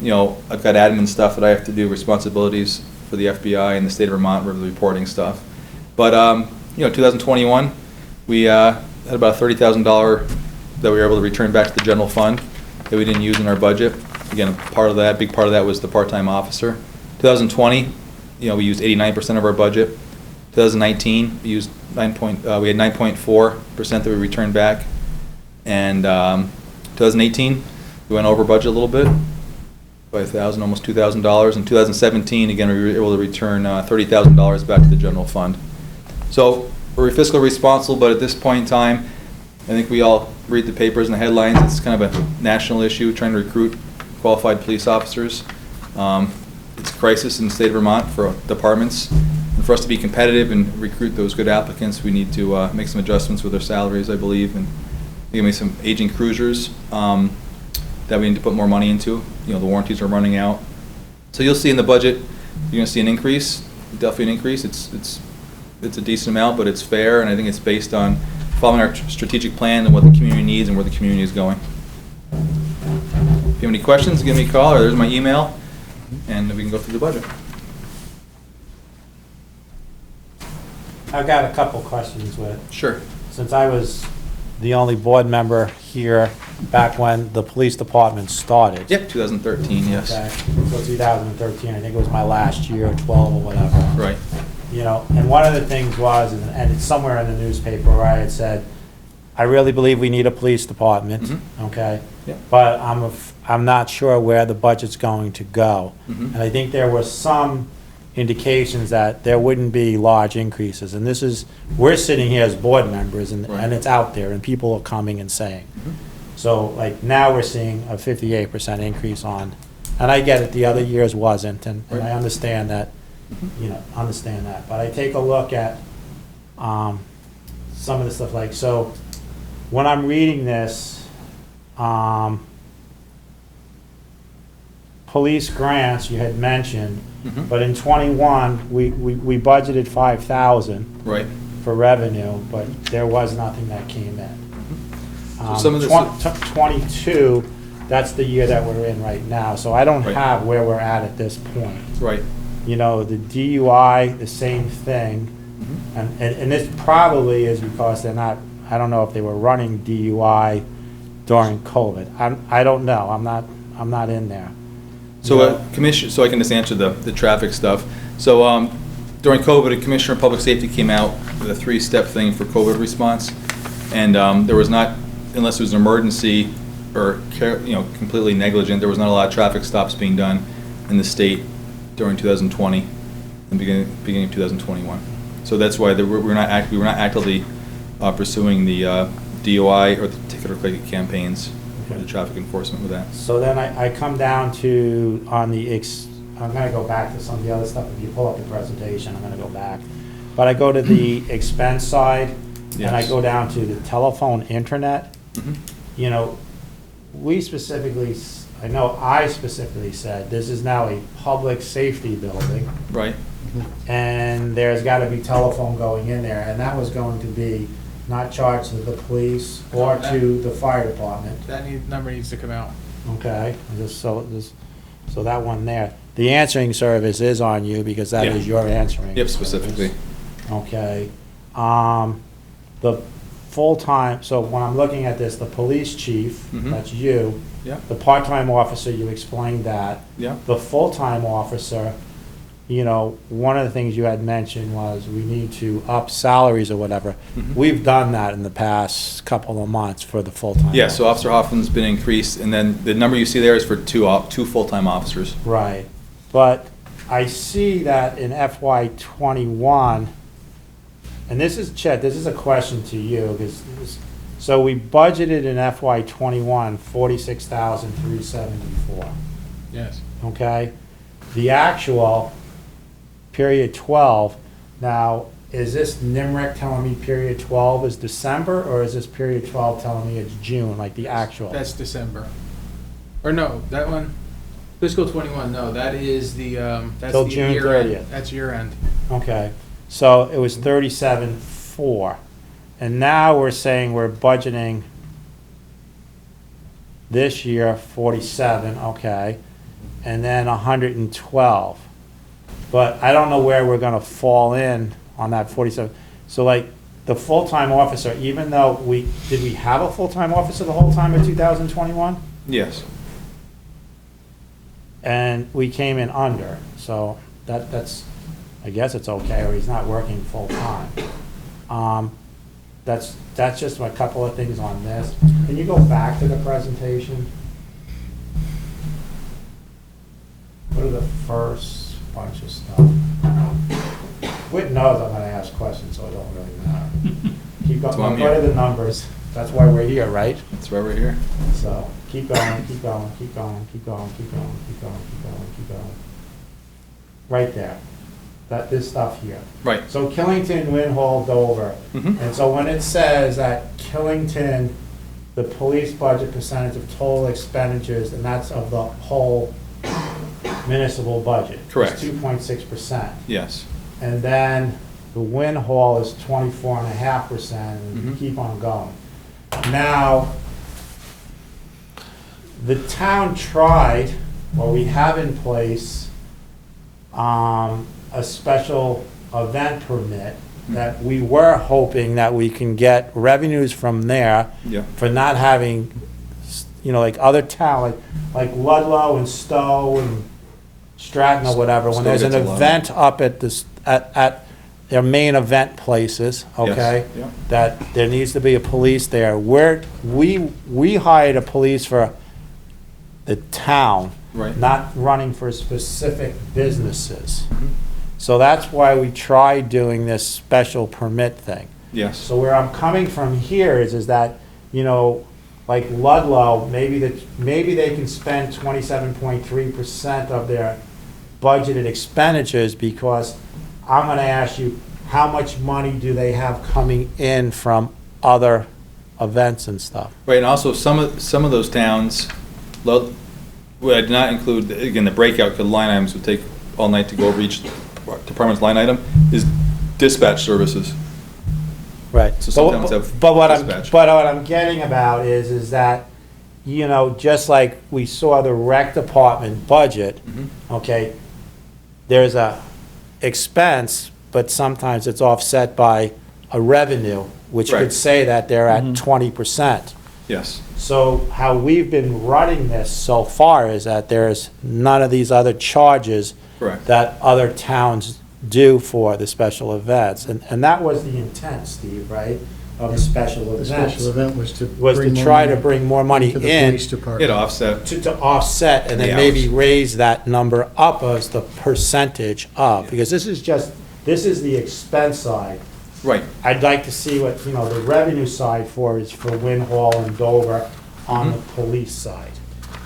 I've got admin stuff that I have to do, responsibilities for the FBI and the state of Vermont with the reporting stuff. But 2021, we had about $30,000 that we were able to return back to the general fund that we didn't use in our budget. Again, big part of that was the part-time officer. 2020, we used 89% of our budget. 2019, we used we had 9.4% that we returned back. And 2018, we went over budget a little bit by $1,000, almost $2,000. In 2017, again, we were able to return $30,000 back to the general fund. So we're fiscally responsible, but at this point in time, I think we all read the papers and the headlines. It's kind of a national issue, trying to recruit qualified police officers. It's a crisis in the state of Vermont for departments. And for us to be competitive and recruit those good applicants, we need to make some adjustments with their salaries, I believe, and give me some aging cruisers that we need to put more money into. The warranties are running out. So you'll see in the budget, you're going to see an increase, definitely an increase. It's a decent amount, but it's fair, and I think it's based on following our strategic plan and what the community needs and where the community is going. If you have any questions, give me a call, or there's my email, and we can go through the budget. I've got a couple questions with. Sure. Since I was the only board member here back when the police department started. Yep, 2013, yes. Okay, so 2013, I think it was my last year, or 12 or whatever. Right. And one of the things was, and it's somewhere in the newspaper where I had said, I really believe we need a police department, okay? Yeah. But I'm not sure where the budget's going to go. Mhm. And I think there were some indications that there wouldn't be large increases. And this is, we're sitting here as board members, and Right. it's out there, and people are coming and saying. Mhm. So, like, now we're seeing a 58% increase on, and I get it, the other years wasn't, and Right. I understand that, understand that. But I take a look at some of the stuff, like, so, when I'm reading this, police grants, you had mentioned, Mhm. but in '21, we budgeted 5,000 Right. for revenue, but there was nothing that came in. So some of this- 22, that's the year that we're in right now, so I don't Right. have where we're at this point. Right. The DUI, the same thing, Mhm. and this probably is because they're not I don't know if they were running DUI during COVID. I don't know. I'm not in there. So, so I can just answer the traffic stuff. So, during COVID, a Commissioner of Public Safety came out with a 3-step thing for COVID response. And, there was not, unless it was an emergency or, completely negligent, there was not a lot of traffic stops being done in the state during 2020 and beginning of 2021. So that's why we were not actively pursuing the DUI or the ticket or ticket campaigns or the traffic enforcement with that. So then I come down to, I'm gonna go back to some of the other stuff. If you pull up the presentation, I'm gonna go back. But I go to the expense side, and I Yes. go down to the telephone internet. Mhm. You know, I specifically said, this is now a public safety building, Right? and there's gotta be telephone going in there, and that was going to be not charged to the police or to the fire department. That number needs to come out. Okay, so that one there. The answering service is on you because that Yeah. is your answering. Yep, service. specifically. Okay. The full-time, so when I'm looking at this, the police chief, Mhm. that's you. Yeah. The part-time officer, you explained that. Yeah. The full-time officer, one of the things you had mentioned was we need to up salaries or whatever. Mhm. We've done that in the past couple of months for the full-time. Yeah, so Officer Hoffman's been increased, and then the number you see there is for two full-time officers. Right, but I see that in FY '21, and this is, Chet, this is a question to you, so we budgeted in FY '21, 46,374, Yes. okay? The actual, period 12, now, is this NIMRIC telling me period 12 is December, or is this period 12 telling me it's June, like the actual? That's December. Or no, that one, fiscal 21, no, that is that's Till the June year end. 30th. That's year end. Okay, so it was 37.4, and now we're saying we're budgeting this year 47, okay, and then 112. But I don't know where we're gonna fall in on that 47. So like, the full-time officer, even though did we have a full-time officer the whole time of 2021? Yes. And we came in under, so that's, I guess it's okay, or he's not working full-time. That's just a couple of things on this. Can you go back to the presentation? Go to the first bunch of stuff. Whit knows I'm gonna ask questions, so it don't really matter. Keep That's why going, I'm go to here. the numbers. That's why we're here, right? That's why we're here. So, keep going, keep going, keep going, keep going, keep going, keep going, keep going, keep going. Right there. This stuff here. Right. So Killington, Winhall, Dover. Mhm. And so when it says that Killington, the police budget percentage of total expenditures, and that's of the whole municipal budget. Correct. 2.6%. Yes. And then the Winhall is 24.5%, and Mhm. keep on going. Now, the town tried, or we have in place, a special event permit that we were hoping that we can get revenues from there Yeah. for not having, like other town, like Ludlow and Stowe and Stratton or whatever, when Stowe there's an gets a lot. event up at this, at their main event places, okay? Yeah. That there needs to be a police there. We hired a police for the town, Right. not running for specific businesses. Mhm. So that's why we tried doing this special permit thing. Yes. So where I'm coming from here is that, like Ludlow, maybe they can spend 27.3% of their budgeted expenditures, because I'm gonna ask you, how much money do they have coming in from other events and stuff? Right, and also some of those towns, what I did not include, again, the breakout, because line items would take all night to go over each department's line item, is dispatch services. Right. So some towns have But what dispatch. what I'm getting about is that, just like we saw the rec department budget, Mhm. okay, there's a expense, but sometimes it's offset by a revenue, which could Right. say that they're at 20%. Yes. So how we've been running this so far is that there's none of these other charges Correct. that other towns do for the special events. And that was the intent, Steve, right, of the special The events? special event was to Was to bring more try to money bring more money to the in police department. It offset. to offset and then The maybe hours. raise that number up as the percentage of, because this is the expense side. Right. I'd like to see what, the revenue side for is for Win Hall and Dover on the police side.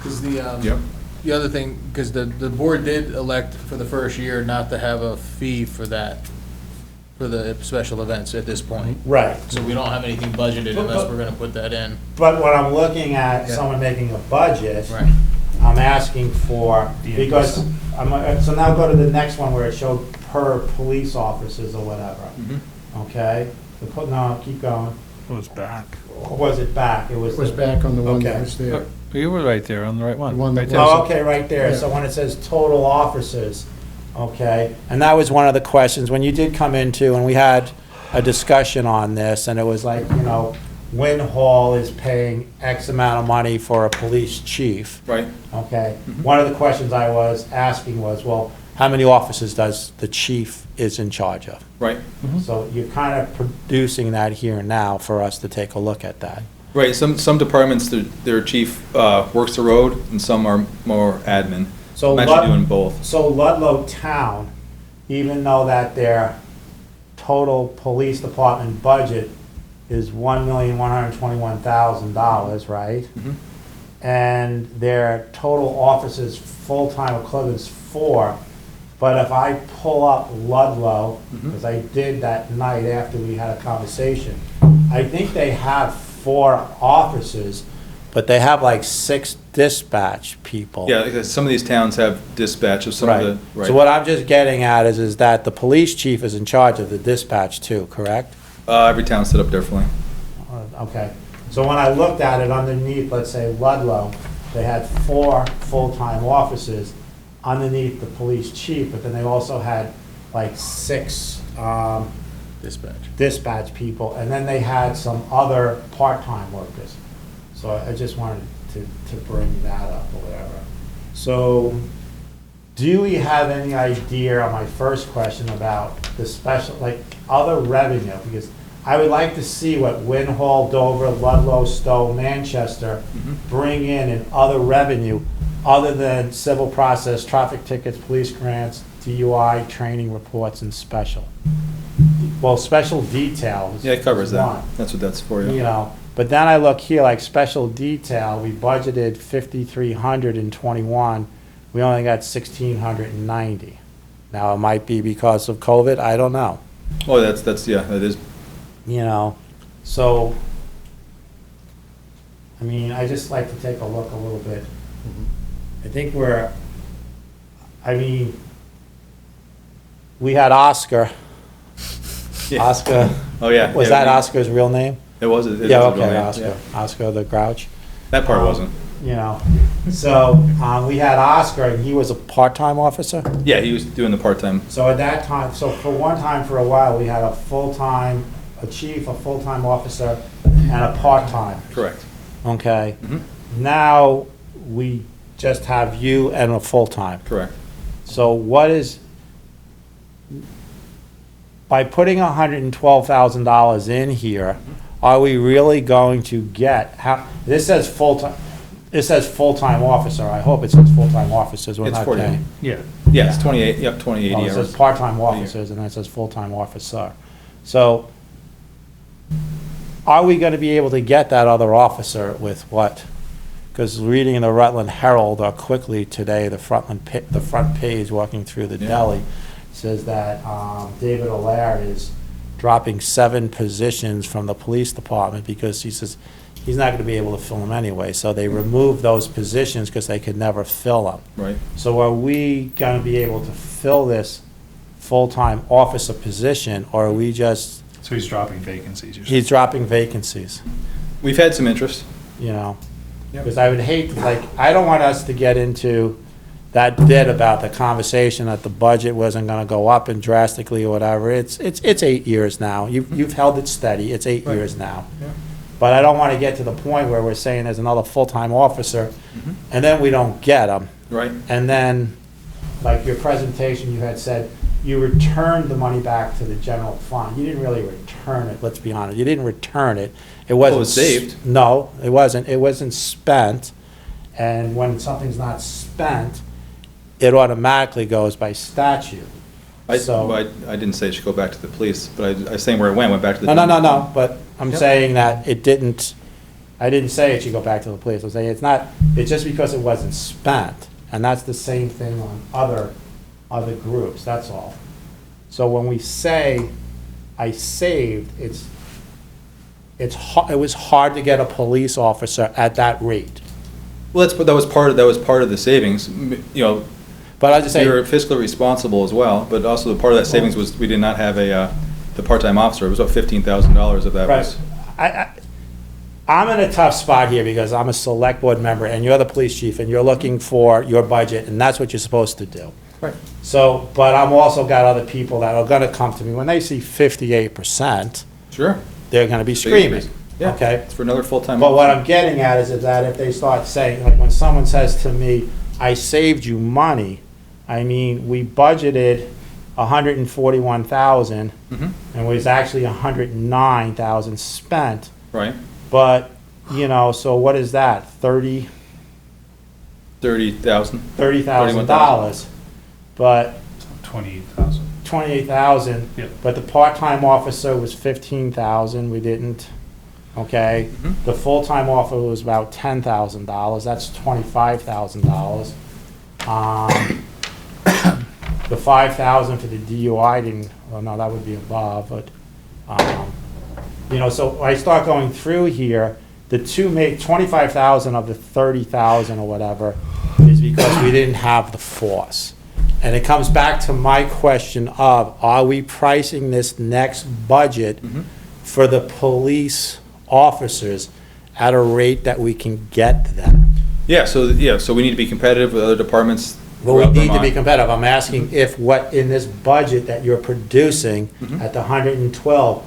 Because Yep. the other thing, because the board did elect for the first year not to have a fee for that, for the special events at this point. Right. So we don't have anything budgeted unless we're gonna put that in. But when I'm looking at Yeah. someone making a budget, Right. I'm asking for, because, so now go to the next one where it showed per police officers or whatever. Okay? No, keep going. It was back. Or was it back? It It was back on the one that Okay. was there. You were right there, on the right The one that Right there. was- Oh, okay, right there. So Yeah. when it says total officers, okay, and that was one of the questions, when you did come into, and we had a discussion on this, and it was like, Win Hall is paying X amount of money for a police chief, Right. okay? One of the questions I was asking was, well, how many officers does the chief is in charge of? Right. So you're kind of producing that here and now for us to take a look at that. Right. Some departments, their chief works the road, and some are more admin. So I'm actually Lud- doing both. So Ludlow Town, even though that their total police department budget is $1,121,000, right? And their total officers, full-time equivalent is 4. But if I pull up Ludlow, because I did that night after we had a conversation, I think they have 4 officers, but they have like 6 dispatch people. Yeah, because some of these towns have dispatch of some Right. of the. Right. So what I'm just getting at is that the police chief is in charge of the dispatch too, correct? Every town's set up differently. Okay. So when I looked at it underneath, let's say Ludlow, they had 4 full-time officers underneath the police chief, but then they also had like 6 Dispatch. dispatch people, and then they had some other part-time workers. So I just wanted to bring that up or whatever. So do we have any idea on my first question about the special, like other revenue? Because I would like to see what Win Hall, Dover, Ludlow, Stowe, Manchester bring in other revenue other than civil process, traffic tickets, police grants, DUI, training reports, and special. Well, special details. Yeah, it covers is that. one, That's what that's for, You yeah. know, but then I look here, like special detail, we budgeted 5,321, we only got 1,690. Now, it might be because of COVID, I don't know, Oh, that's, yeah, that is. so, I mean, I just like to take a look a little bit. I think we had Oscar. Yeah. Oscar, Oh, yeah. was yeah, that Oscar's real name? It was. It Yeah, is a real okay, name, Oscar, yeah. Oscar the Grouch. That part wasn't. So, we had Oscar, and he was a part-time officer. Yeah, he was doing the part-time. So at that time, so for one time, for a while, we had a full-time, a chief, a full-time officer, and a part-time, Correct. okay? Mhm. Now, we just have you and a full-time. Correct. So what is, by putting $112,000 in here, are we really going to get, this says full-time, it says full-time officer, I hope it says full-time officers, we're It's not 40. paying. Yeah. Yeah, it's 28, yep, 20, 80 Oh, it hours. says part-time a year. officers, and then it says full-time officer. So, are we gonna be able to get that other officer with what? Because reading in the Rutland Herald quickly today, the front page, walking through the Yeah. deli, says that David Allaire is dropping 7 positions from the police department because he says he's not gonna be able to fill them anyway. So they removed those positions because they could never fill them. Right. So are we gonna be able to fill this full-time officer position, or are we just, So he's dropping vacancies, you're saying? he's dropping vacancies, We've had some interest. you know? Yep. Because I would hate, like, I don't want us to get into that bit about the conversation that the budget wasn't gonna go up and drastically or whatever, it's 8 years now. You've held it steady, it's 8 years now. Yeah. But I don't wanna get to the point where we're saying there's another full-time officer, and then we don't get them. Right. And then, like your presentation, you had said, you returned the money back to the general fund. You didn't really return it, let's be honest. You didn't return it. It wasn't. Well, it was saved. No, it wasn't. It wasn't spent. And when something's not spent, it automatically goes by statute. I So- didn't say it should go back to the police, but I was saying where it went back to the. No, but I'm Yep. saying that it didn't, I didn't say it should go back to the police. I'm saying it's not, it's just because it wasn't spent. And that's the same thing on other groups, that's all. So when we say, I saved, it was hard to get a police officer at that rate. Well, that was part of the savings, you know, But I was just you're saying, fiscally responsible as well, but also the part of that savings was, we did not have the part-time officer. It was about $15,000 of that was. I'm in a tough spot here because I'm a select board member and you're the police chief and you're looking for your budget and that's what you're supposed to do. Right. So, but I'm also got other people that are gonna come to me, when they see 58%, Sure. they're gonna be Big screaming, increase. Yeah, okay? it's for another full-time. But what officer. I'm getting at is that if they start saying, like when someone says to me, I saved you money, I mean, we budgeted 141,000 Mhm. and it was actually 109,000 spent, Right, but, you know, so what is that, $30,000? 30,000. $30,000. But 28,000. 28,000, Yep. but the part-time officer was 15,000, we didn't, okay? Mhm. The full-time officer was about $10,000, that's $25,000. The 5,000 for the DUI didn't, well, no, that would be above, but, you know, so I start going through here, the two make 25,000 of the 30,000 or whatever is because we didn't have the force. And it comes back to my question of, are we pricing this next budget for the police officers at a rate that we can get them? Yeah, so we need to be competitive with other departments. Well, we throughout need to be Vermont. competitive. I'm asking if what in this budget that you're producing at the 112,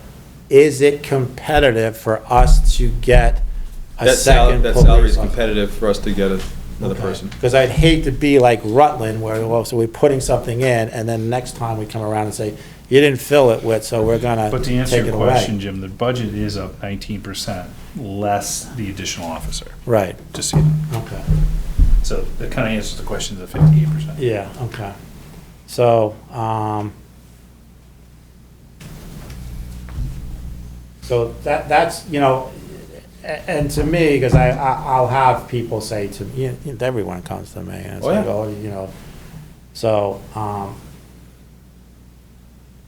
is it competitive for us to get a second That police salary is officer? competitive for us to get another person. Because I'd hate to be like Rutland, where, well, so we're putting something in, and then next time we come around and say, you didn't fill it with, so we're gonna But to take answer it your question, away. Jim, the budget is up 19%, less the additional officer, Right, just so you know. okay, So that kind of answers the question of the 58%. yeah, okay. So, so that's, you know, and to me, because I'll have people say to me, everyone comes to me, and it's Oh, like, yeah. oh, you know, so,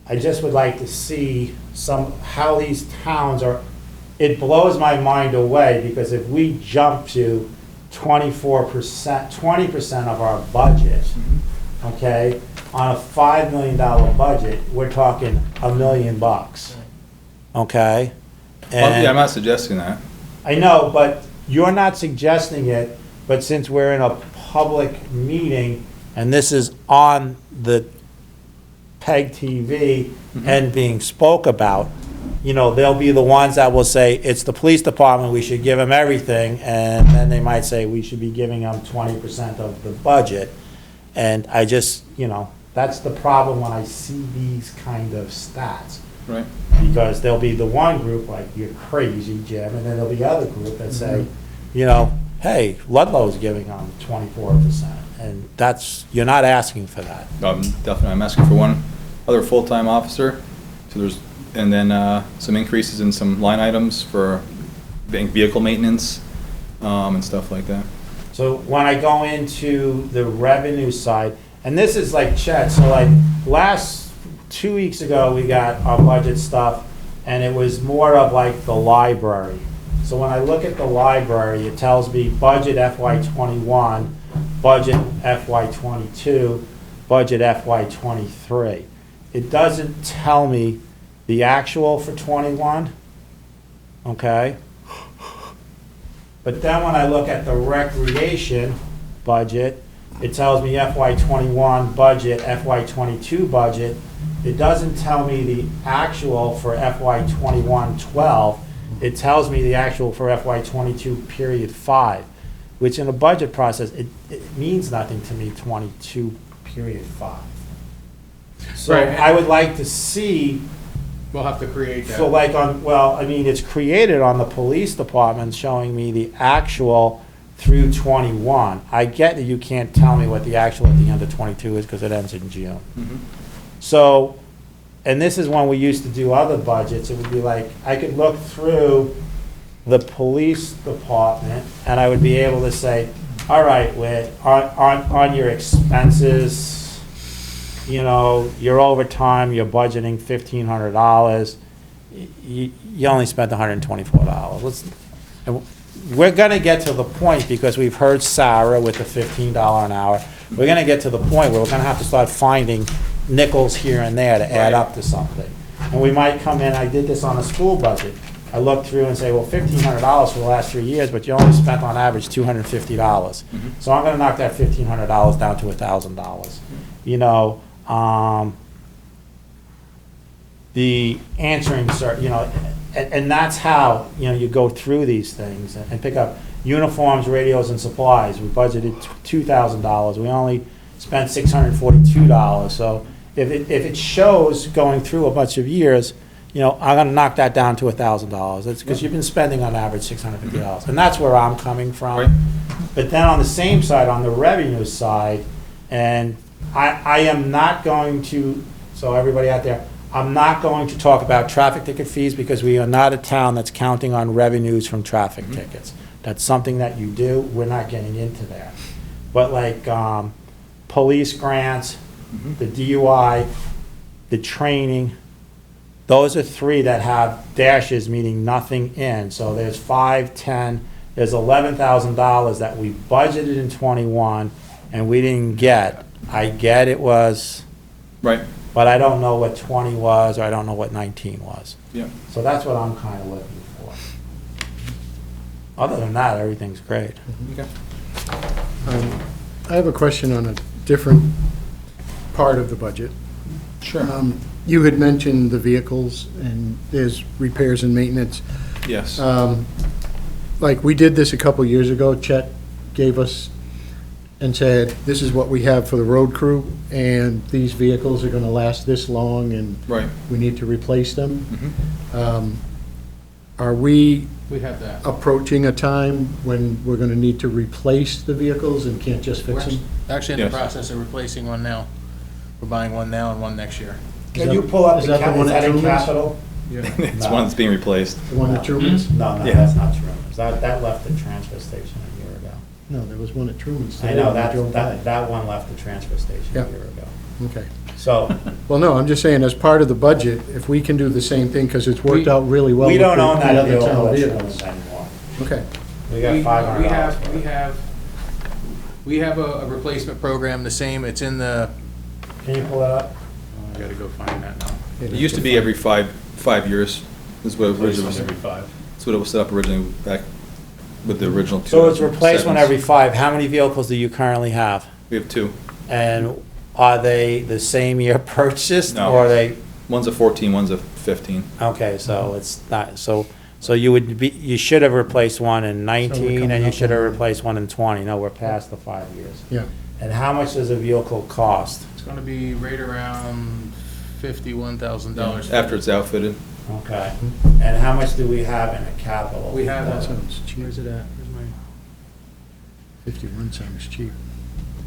I just would like to see how these towns are, it blows my mind away, because if we jump to 24%, 20% of our budget, okay, on a $5 million budget, we're talking $1 million, okay? Well, yeah, I'm And not suggesting that. I know, but you're not suggesting it, but since we're in a public meeting, and this is on the PEG TV and being spoke about, you know, they'll be the ones that will say, it's the police department, we should give them everything, and then they might say, we should be giving them 20% of the budget. And I just, you know, that's the problem when I see these kind of stats. Right. Because there'll be the one group, like, you're crazy, Jim, and then there'll be other group that say, you know, hey, Ludlow's giving them 24%, and that's, you're not asking for that. Definitely, I'm asking for one other full-time officer, and then some increases in some line items for vehicle maintenance, and stuff like that. So when I go into the revenue side, and this is like Chet, so like last 2 weeks ago, we got our budget stuff, and it was more of like the library. So when I look at the library, it tells me budget FY21, budget FY22, budget FY23. It doesn't tell me the actual for 21, okay? But then when I look at the recreation budget, it tells me FY '21 budget, FY '22 budget. It doesn't tell me the actual for FY '21-12. It tells me the actual for FY '22 period 5, which in a budget process, it means nothing to me, 22 period 5. So Right. I would like to see, We'll have to create that. so like on, well, I mean, it's created on the police department showing me the actual through 21. I get that you can't tell me what the actual at the end of 22 is because it ends in June. So, and this is when we used to do other budgets, it would be like, I could look through the police department and I would be able to say, all right, Whit, on your expenses, you know, your overtime, you're budgeting $1,500. You only spent $124. And we're gonna get to the point, because we've heard Sarah with the $15 an hour, we're gonna get to the point where we're gonna have to start finding nickels here and there to add up to something. And we might come in, I did this on a school budget. I looked through and say, well, $1,500 for the last 3 years, but you only spent on average $250. So I'm gonna knock that $1,500 down to $1,000. You know, the answering, you know, and that's how, you know, you go through these things and pick up uniforms, radios, and supplies. We budgeted $2,000. We only spent $642. So if it shows going through a bunch of years, you know, I'm gonna knock that down to $1,000. That's because you've been spending on average $650. And that's where I'm coming from. Right. But then on the same side, on the revenue side, and I am not going to, so everybody out there, I'm not going to talk about traffic ticket fees because we are not a town that's counting on revenues from traffic tickets. That's something that you do, we're not getting into that. But like, police grants, the DUI, the training, those are 3 that have dashes, meaning nothing in. So there's 5, 10, there's $11,000 that we budgeted in '21 and we didn't get. I get it was, Right. but I don't know what 20 was, or I don't know what 19 was. Yeah. So that's what I'm kind of looking for. Other than that, everything's great. Okay. I have a question on a different part of the budget. Sure. You had mentioned the vehicles, and there's repairs and maintenance. Yes. Like, we did this a couple years ago. Chet gave us and said, this is what we have for the road crew, and these vehicles are gonna last this long, and Right. we need to replace them. Are we We have that. approaching a time when we're gonna need to replace the vehicles and can't just We're fix them? actually in the Yes. process of replacing one now. We're buying one now and one next year. Can you pull up Is the, that the one is at that in Truman's? capital? It's one that's being replaced. The one at Truman's? No, Yeah. that's not true. That left the transfer station a year ago. No, there was one at Truman's. I know, today when I drove by. that one left the transfer station a Yeah. year ago. Okay. So, Well, no, I'm just saying, as part of the budget, if we can do the same thing, because it's worked out really well we with don't own the that other vehicle town at vehicles. Sherburne anymore. Okay. We got $500 for it. We have a replacement program, the same, it's in the, Can you pull it up? I gotta go find that now. It used to be every five years, is what it originally was. Every 5. That's what it was set up originally back with the original. So it's replacement 2007s. every 5. How many vehicles do you currently have? We have 2. And are they the same year purchased? No. Or are they, One's a 14, one's a 15. okay, so it's not, so you would be, you should have replaced one in 19 coming and you up should have on- replaced one in 20. No, we're past the 5 years. Yeah. And how much does a vehicle cost? It's gonna be right around $51,000. After it's outfitted. Okay. And how much do we have in a capital? We have, That sounds cheap. where's it at? Where's my? 51 sounds cheap.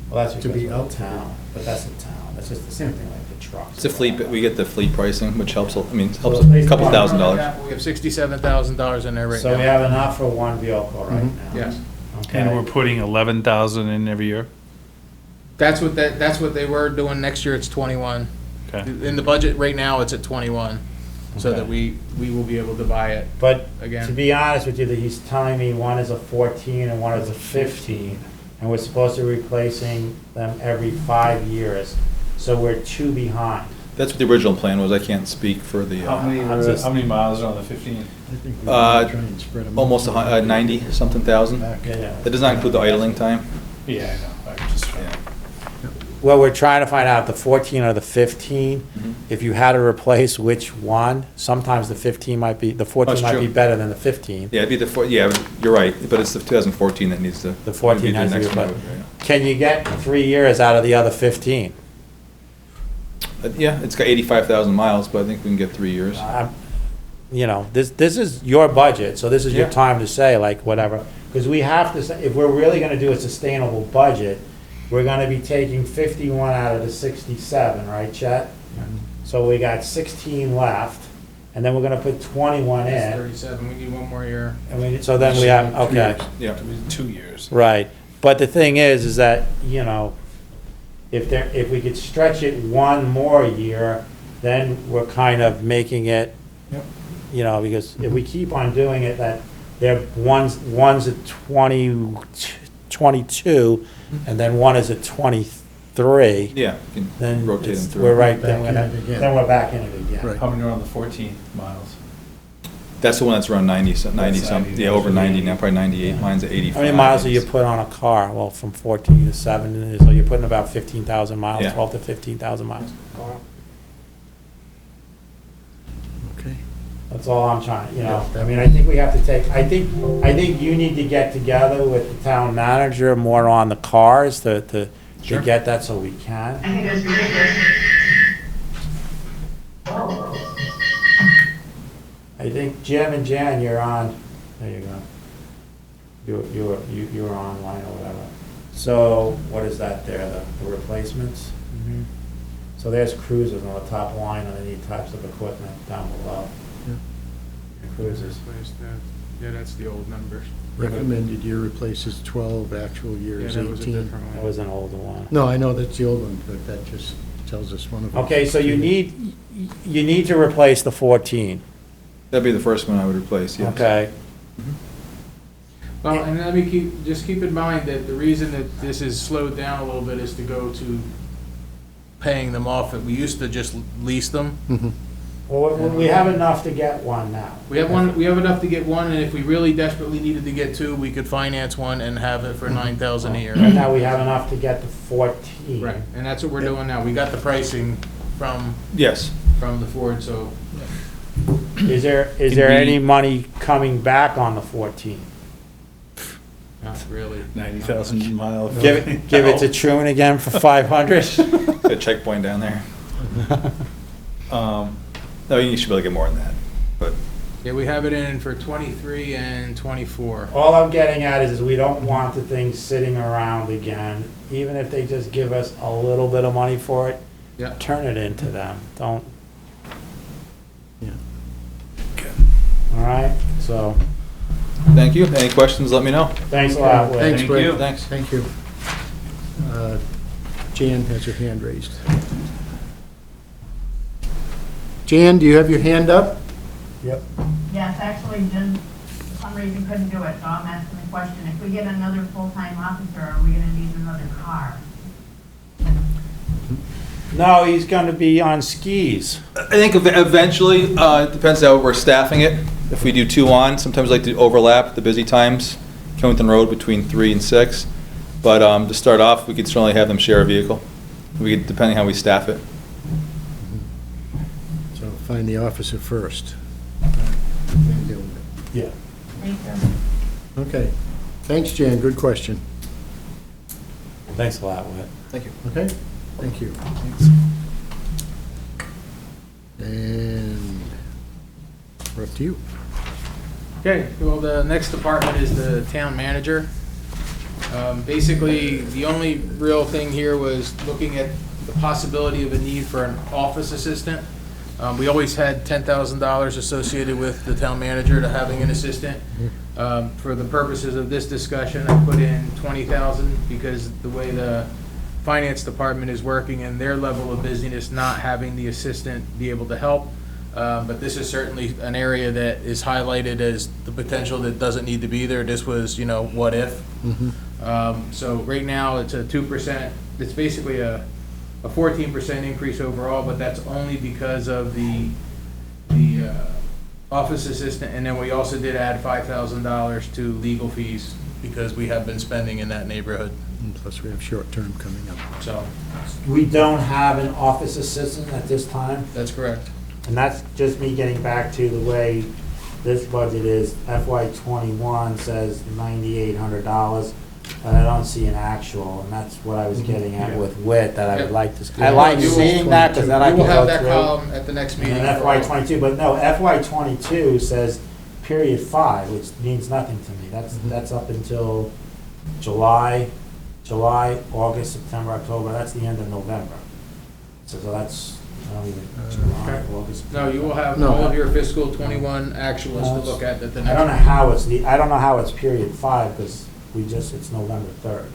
Well, that's to because be we're a outfitted. town, but that's a town. That's just the same thing like the trucks. It's a fleet, we get the fleet pricing, which helps, I mean, helps So a couple $1,000. We have $67,000 in there right now. So we have enough for one vehicle right Mhm. now? Yes. Okay. And we're putting 11,000 in every year? That's what they were doing. Next year, it's 21. Okay. In the budget right now, it's at 21, so Okay. that we will be able to buy it But again. to be honest with you, that he's telling me one is a 14 and one is a 15, and we're supposed to be replacing them every 5 years, so we're 2 behind. That's what the original plan was. I can't speak for the, How many miles are on the 15? I think we Uh, should try and spread 'em almost 90-something thousand. back. Yeah. That does not include the idling time. Yeah, I know. I'm just trying. Yeah. Well, we're trying to find out the 14 or the 15. Mhm. If you had to replace which one, sometimes the 14 might be That's true. better than the 15. Yeah, it'd be yeah, you're right, but it's the 2014 that needs to. The 14 would be the has to be next one, replaced. yeah. Can you get 3 years out of the other 15? Yeah, it's got 85,000 miles, but I think we can get 3 years. You know, this is your budget, so this is your Yeah. time to say, like, whatever. Because we have to, say, if we're really gonna do a sustainable budget, we're gonna be taking 51 out of the 67, right, Chet? So we got 16 left, and then we're gonna put 21 That's in. 37, we need one more year. So then we have, okay, Yeah, 2 years. right. But the thing is that, you know, if we could stretch it one more year, then we're kind of making it, Yep. you know, because if we keep on doing it, that one's at 22, and then one is at 23, Yeah, you then can rotate them it's- through. we're right, Back in it again. then we're back in it again. Right. How many are on the 14 miles? That's the one that's around 90, 90 That's something, 90, yeah, over that's 90 now, probably 98, mine's at 85. How many miles do you put on a car? Well, from 14 to 7, so you're putting about 15,000 miles, Yeah. 12 to 15,000 miles. Okay. That's all I'm trying, you know, I mean, I think we have to take, I think you need to get together with the town manager more on the cars to get that so we can. I think that's ridiculous. I think Jim and Jan, you're on, there you go. You were online or whatever. So what is that there, the replacements? So there's cruisers on the top line underneath types of equipment down below. Cruisers. Yeah, that's the old numbers. Recommended year replaces 12, actual year Yeah, is that was a 18. different That one. was an older one. No, I know that's the old one, but that just tells us one of them. Okay, so you need to replace the 14, That'd be the first one I would replace, yes. okay? Well, and let me keep in mind that the reason that this is slowed down a little bit is to go to paying them off. We used to just lease them. Mhm. Well, we have enough to get one now. We have enough to get one, and if we really desperately needed to get two, we could finance one and have it for 9,000 a year. And now we have enough to get the 14. Right, and that's what we're doing now. We got the pricing from Yes. the Ford, so Is there Can any we- money coming back on the 14? not really. 90,000 mile. Give it to Trune again for 500? Got a checkpoint down there. No, you should be able to get more than that, but Yeah, we have it in for 23 and 24. All I'm getting at is we don't want the thing sitting around again, even if they just give us a little bit of money for it, Yeah. turn it into them, don't. Yeah. All right, so, thank you. Any questions, let me know. thanks a lot, Whit. Thanks, Thank Brett. you. Thanks. Thank you. Jan has her hand raised. Jan, do you have your hand up? Yep. Yes, actually, Jim, for some reason couldn't do it, so I'm asking the question, if we get another full-time officer, are we gonna need another car? No, he's gonna be on skis. I think eventually, it depends how we're staffing it. If we do 2 on, sometimes I like to overlap the busy times, Killington Road between 3 and 6. But to start off, we could certainly have them share a vehicle, depending how we staff it. So find the officer first. Yeah. Thank you. Okay. Thanks, Jan. Good question. Thanks a lot, Whit. Thank you. Okay? Thank you. And we're up to you. Okay, well, the next department is the town manager. Basically, the only real thing here was looking at the possibility of a need for an office assistant. We always had $10,000 associated with the town manager to having an assistant. For the purposes of this discussion, I put in $20,000 because the way the finance department is working and their level of busyness, not having the assistant be able to help. But this is certainly an area that is highlighted as the potential that doesn't need to be there. This was, what if? So right now, it's a 2%. It's basically a 14% increase overall, but that's only because of the office assistant. And then we also did add $5,000 to legal fees because we have been spending in that neighborhood. Plus, we have short-term coming up. So, We don't have an office assistant at this time, that's correct. and that's just me getting back to the way this budget is. FY '21 says $9,800, but I don't see an actual, and that's what I was getting at with WIT, that I would like to, I like You will- seeing that, because then I You can will have go that through. column at the next And meeting. then for all- FY '22, but no, FY '22 says period 5, which means nothing to me. That's up until July, August, September, October, that's the end of November. So that's, I don't even, July, August. No, you will have No. all of your fiscal 21 actuals to look at the next. I don't know how I don't know how it's period 5, because it's November 3rd.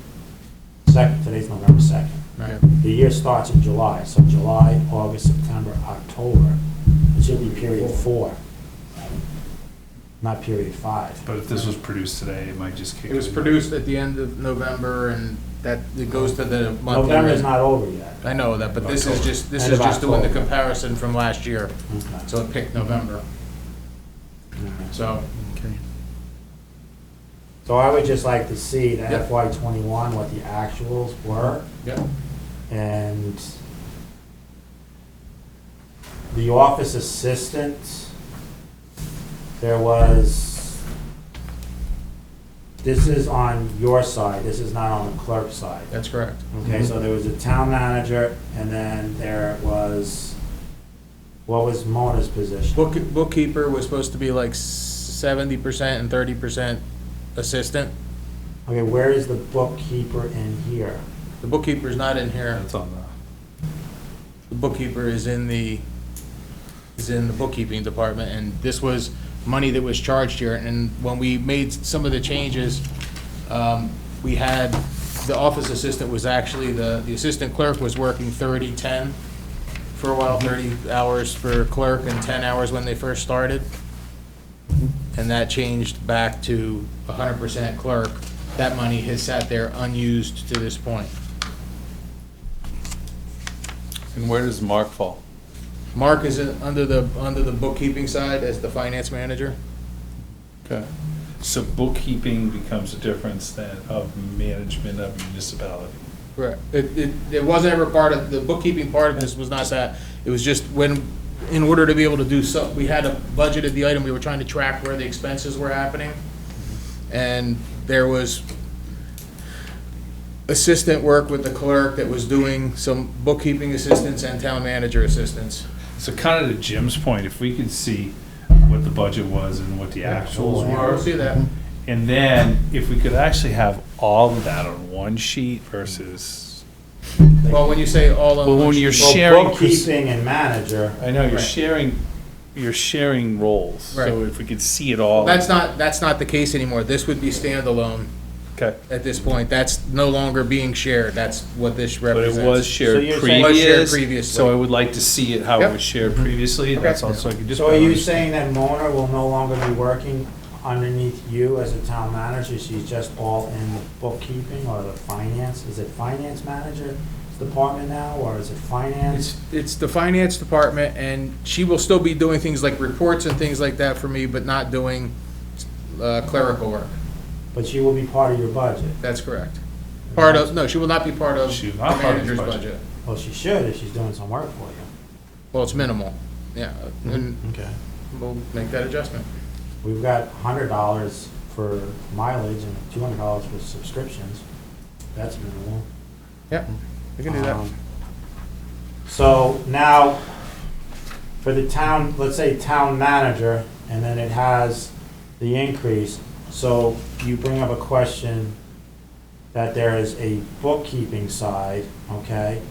Today's November 2nd. Right. The year starts in July, so July, August, September, October. It should be period 4, not period 5. But if this was produced today, it might just kick. It was in. produced at the end of November, and that, it goes to the month. November's not over yet. I know that, but this is just, End of doing the October. comparison from last year, Okay. so it picked November, so. Okay. So I would just like to see the Yep. FY '21, what the actuals were, Yeah. and the office assistant, there was, this is on your side, this is not on the clerk's side. That's correct. Okay, so there was a town manager, and then there was, what was Mona's position? Bookkeeper was supposed to be like 70% and 30% assistant. Okay, where is the bookkeeper in here? The bookkeeper's not in here. That's on The bookkeeper is in the bookkeeping department, and this was money that was charged here. And when we made some of the changes, we had, the office assistant was actually, the assistant clerk was working 30-10 for a while, 30 hours for clerk and 10 hours when they first started. And that changed back to 100% clerk. That money has sat there unused to this point. And where does Mark fall? Mark is under the bookkeeping side as the finance manager. Okay. So bookkeeping becomes a difference then of management of municipality. Correct. It wasn't ever part of, the bookkeeping part of this was not that. It was just when, in order to be able to do so, we had a budgeted the item, we were trying to track where the expenses were happening. And there was assistant work with the clerk that was doing some bookkeeping assistance and town manager assistance. So kind of to Jim's point, if we could see what the budget was and what the actuals We'll were. see that. And then if we could actually have all of that on one sheet versus, Well, when you say all on Well, one when you're sheet- Well, sharing bookkeeping and manager, I know Right. you're sharing roles. So Right. if we could see it all. That's not the case anymore. This would be standalone Okay. at this point. That's no longer being shared. That's what this But represents. it was So shared you're saying- Was shared previous, previously. so I would like to see it, how it Yep. was shared previously. That's Okay. also, I could just. so are you better saying that Mona will no longer be working underneath you as a town manager? She's just all in the bookkeeping or the finance? Is it finance manager department now, or is it finance? It's the finance department, and she will still be doing things like reports and things like that for me, but not doing clerical work. But she will be part of your budget. That's correct. Part of, no, she will not be part of She the will not part of the manager's budget. budget. Well, she should if she's doing some work for you. Well, it's minimal, yeah, and Okay. we'll make that adjustment. We've got $100 for mileage and $200 for subscriptions. That's minimal. Yep, we can do that. So now, for the town, let's say town manager, and then it has the increase. So you bring up a question that there is a bookkeeping side, okay?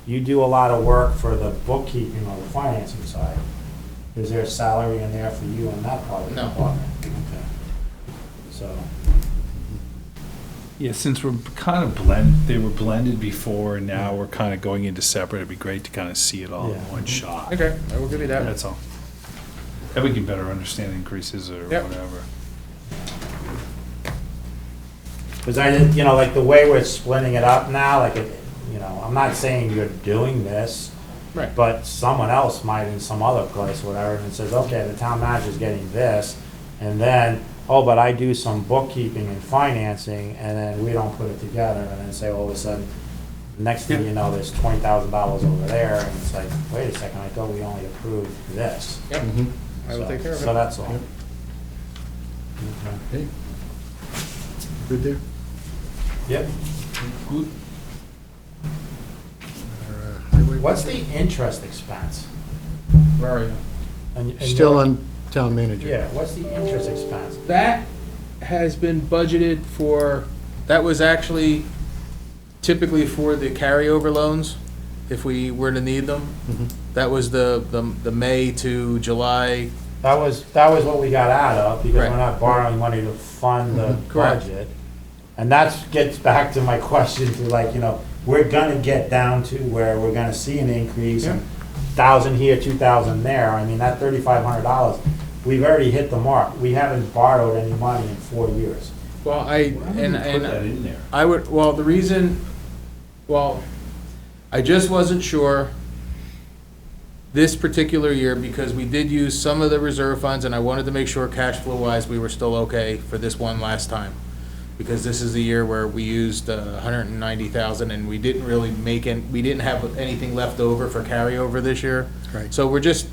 You do a lot of work for the bookkeeping or the financing side. Is there a salary in there for you in that part of the No. department? Okay. So, Yeah, since we're kind of they were blended before, and now we're kind of going into separate, it'd be great to kind of see it all in Yeah. one shot. Okay, I will give you that. That's all. And we can better understand increases or Yep. whatever. because I didn't, like the way we're splitting it up now, like, I'm not saying you're doing this, Right. but someone else might in some other place, whatever, and it says, okay, the town manager's getting this, and then oh, but I do some bookkeeping and financing, and then we don't put it together, and then say all of a sudden, next thing you know, there's $20,000 over there, and it's like, wait a second, I thought we only approved this. Yep, Mhm. I will take care of So it. that's all. Yep. Okay. Okay. Good there? Yep. Our, highway What's the budget? interest expense? Where are you? And Still your- on town manager? Yeah, what's the interest expense? That has been budgeted for, that was actually typically for the carryover loans, if we were to need them. Mhm. That was the May to July. That was what we got out of, because Right. we're not borrowing money to fund the Correct. budget. And that gets back to my question to like, we're gonna get down to where we're gonna see an increase, and 1,000 here, 2,000 there. I mean, that $3,500, we've already hit the mark. We haven't borrowed any money in 4 years. Well, I would, I just wasn't sure this particular year, because we did use some of the reserve funds, and I wanted to make sure cash flow wise, we were still okay for this one last time. Because this is the year where we used 190,000, and we didn't really we didn't have anything left over for carryover this year. Right. So we're just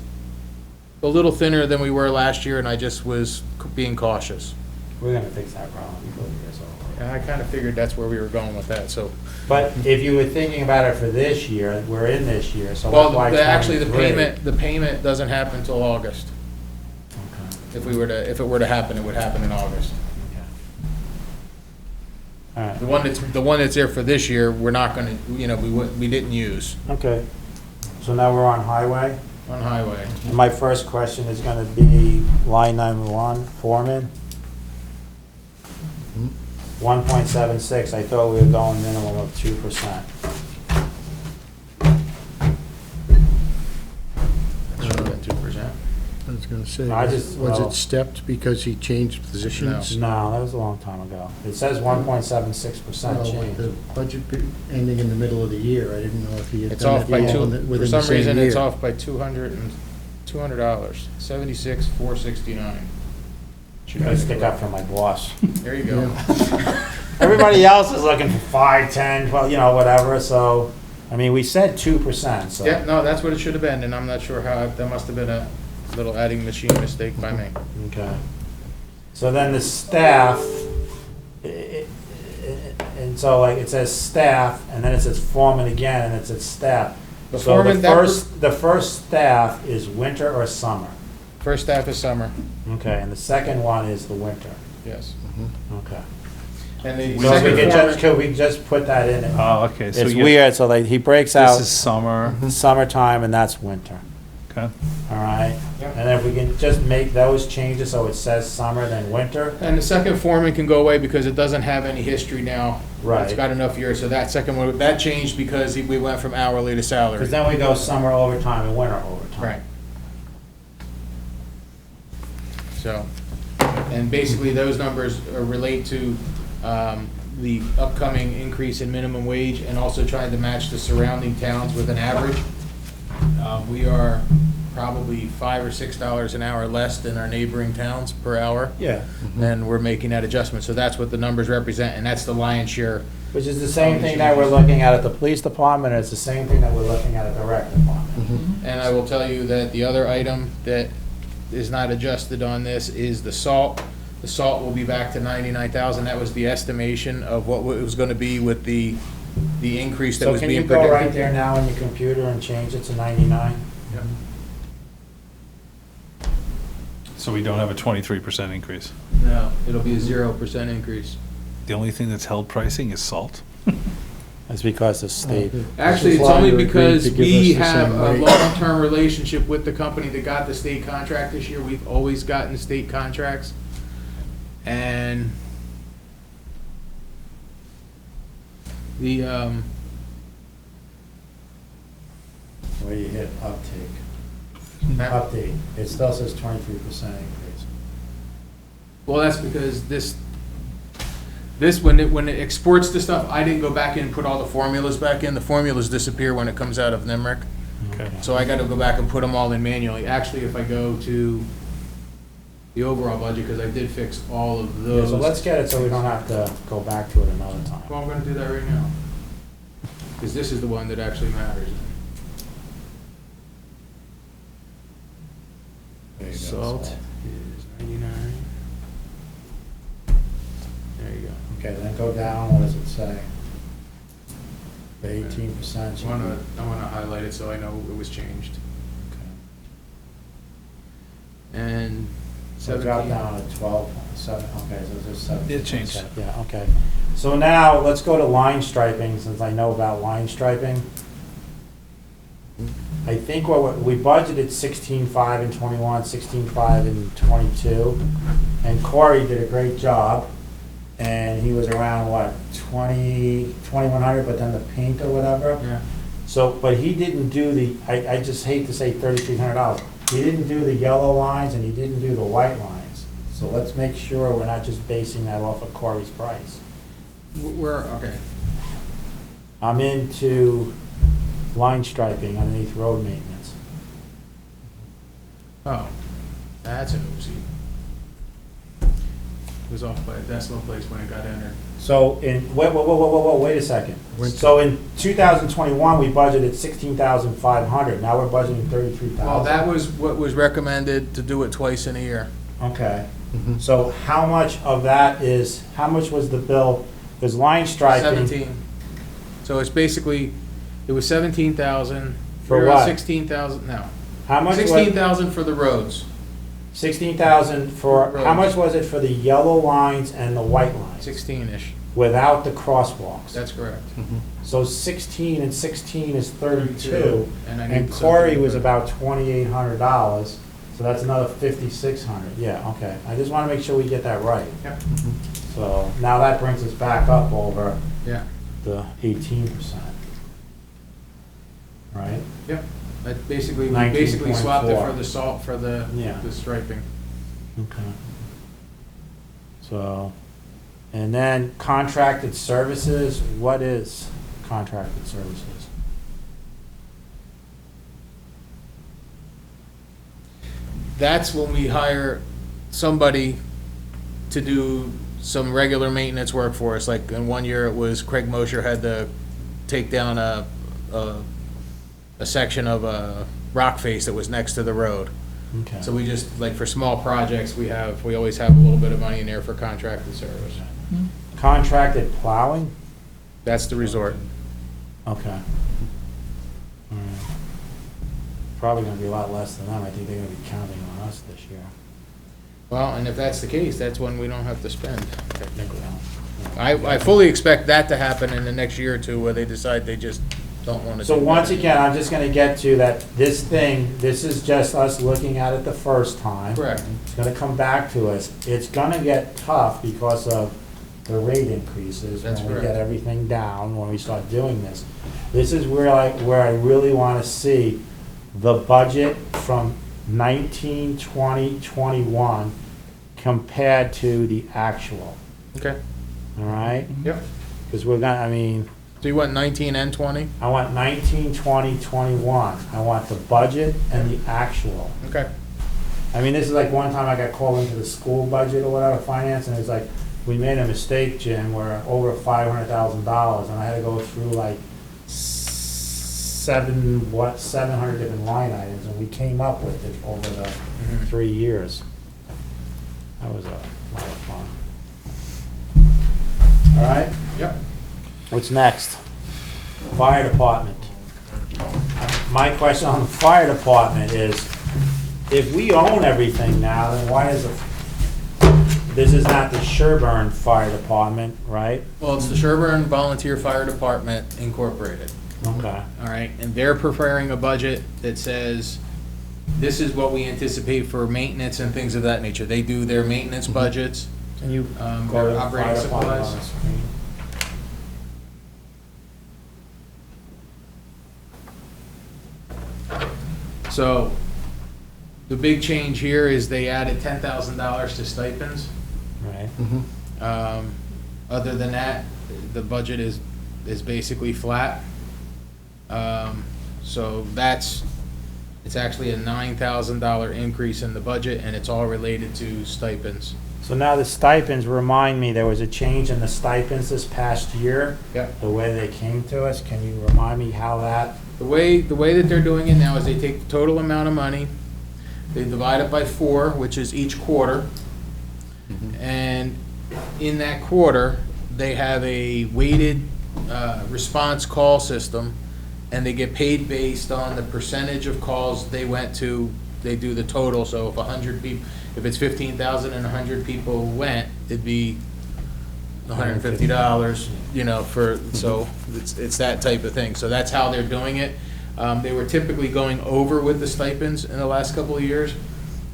a little thinner than we were last year, and I just was being cautious. We're gonna fix that problem before the year's over. And I kind of figured that's where we were going with that, so. But if you were thinking about it for this year, we're in this year, so Well, FY actually, the 23. payment doesn't happen until August. Okay. If it were to happen, it would happen in August. All right. The one that's there for this year, we're not gonna, we didn't use Okay. So now we're on highway. on highway. And my first question is gonna be line 911, foreman. 1.76, I thought we were going minimum of 2%. Should have been 2%. I was gonna say, I just- was well- it stepped because he changed positions? No, that was a long time ago. It says 1.76% Well, change. the budget ending in the middle of the year, I didn't know if he had It's done off it by all for within the some same reason, it's year. off by $200, 76,469. You gotta stick up for my boss. There you go. Everybody else is looking for 5, 10, 12, whatever, so, I mean, we said 2%, so. Yeah, no, that's what it should have been, and I'm not sure how, that must have been a little adding machine mistake by me. Okay. So then the staff, and so like it says staff, and then it says foreman again, and it says staff. The So foreman, the first staff is winter or summer? First staff is summer, Okay, and the second one is the winter. yes. Okay. And the So second foreman, could we just put that in? Oh, okay, so It's you, weird, so like he breaks this out is summer, summertime and that's winter, okay? all right? Yeah. And if we can just make those changes so it says summer then winter, and the second foreman can go away because it doesn't have any history now. Right. It's got enough years, so that second one, that changed because we went from hourly to salary. because then we go summer overtime and winter overtime. Right. So, and basically those numbers relate to the upcoming increase in minimum wage and also trying to match the surrounding towns with an average. We are probably $5 or $6 an hour less than our neighboring towns per hour. Yeah. And we're making that adjustment. So that's what the numbers represent, and that's the lion's share. Which is the same thing that we're looking at the police department, and it's the same thing that we're looking at the rec department. And I will tell you that the other item that is not adjusted on this is the salt. The salt will be back to 99,000. That was the estimation of what it was gonna be with the increase that So was can you being go predicted. right there now on your computer and change it to 99? Yep. So we don't have a 23% increase. No, it'll be a 0% increase. The only thing that's held pricing is salt. That's because the state. Actually, it's Supplier only agreed because to give we us the have same a rate. long-term relationship with the company that got the state contract this year. We've always gotten state contracts. And the, Where you hit uptake. Update, it still says 23% increase. well, that's because this, when it exports the stuff, I didn't go back in and put all the formulas back in. The formulas disappear when it comes out of NIMRIC. Okay. So I gotta go back and put them all in manually. Actually, if I go to the overall budget, because I did fix all of Yeah, those. so let's get it so we don't have to go back to it another time. Well, I'm gonna do that right now. Because this is the one that actually matters. There you go, Salt salt. is 99. There you go. Okay, then go down, what does it say? The 18%. I wanna highlight it so I know it was changed. And So drop 17. down to 12, 7, okay, so there's 7. It changed. Yeah, okay. So now, let's go to line striping, since I know about line striping. I think we budgeted 16.5 in 21, 16.5 in 22, and Corey did a great job, and he was around, what, 2,100, but then the paint or whatever? Yeah. So, but he didn't do I just hate to say $3,300. He didn't do the yellow lines and he didn't do the white lines. So let's make sure we're not just basing that off of Corey's price. Okay. I'm into line striping underneath road maintenance. Oh, that's an oopsie. It was off by a decimal place when it got entered. So wait a second. So in 2021, we budgeted 16,500. Now we're budgeting 33,000. Well, that was what was recommended, to do it twice in a year. Okay. So how much of that how much was the bill? Because line striping. 17. So it's basically, it was 17,000. For We're at what? 16,000, no. How much was 16,000 for the roads. 16,000 for, how much was it for the yellow lines and the white lines? 16-ish. Without the crosswalks? That's correct. So 16 and 16 is 32. And I need And Corey something was for- about $2,800, so that's another 5,600. Yeah, okay. I just want to make sure we get that right. Yep. So now that brings us back up over Yeah. the 18%. Right? Yep. That basically, we basically swapped it 19.4. for the salt, for the Yeah. the striping. Okay. So, and then contracted services, what is contracted services? That's when we hire somebody to do some regular maintenance work for us. Like in one year, it was Craig Mosher had to take down a section of a rock face that was next to the road. Okay. So we just, like for small projects, we always have a little bit of money in there for contracted service. Contracted plowing? That's the resort. Okay. All right. Probably gonna be a lot less than them. I think they're gonna be counting on us this year. Well, and if that's the case, that's when we don't have to spend technically. Yeah. I fully expect that to happen in the next year or two, where they decide they just don't want to. So once again, I'm just gonna get to that, this is just us looking at it the first time. Correct. It's gonna come back to us. It's gonna get tough because of the rate increases. That's when we correct. get everything down, when we start doing this. This is where I really wanna see the budget from 19, 20, 21 compared to the actual, Okay. all right? Yep. Because we're gonna, I mean, So you want 19 and 20? I want 19, 20, 21. I want the budget and the actual. Okay. I mean, this is like one time I got called into the school budget or whatever, finance, and it's like, we made a mistake, Jim, we're over $500,000, and I had to go through like 700 different line items, and we came up with it over the 3 years. That was a lot of fun. All right? Yep. What's next? Fire department. My question on the fire department is, if we own everything now, then why is this is not the Sherburne Fire Department, right? Well, it's the Sherburne Volunteer Fire Department Incorporated. Okay. All right, and they're preparing a budget that says, this is what we anticipate for maintenance and things of that nature. They do their maintenance budgets. Can you Their go to the operating fire department on the supplies. screen? So, the big change here is they added $10,000 to stipends. Right. Other than that, the budget is basically flat. So that's It's actually a $9,000 increase in the budget, and it's all related to stipends. So now the stipends, remind me, there was a change in the stipends this past year? Yep. The way they came to us, can you remind me how that? The way that they're doing it now is they take the total amount of money, they divide it by 4, which is each quarter, and in that quarter, they have a weighted response call system, and they get paid based on the percentage of calls they went to. They do the total, so if 100 people, if it's 15,000 and 100 people went, it'd be $150, you know, so it's that type of thing. So that's how they're doing it. They were typically going over with the stipends in the last couple of years.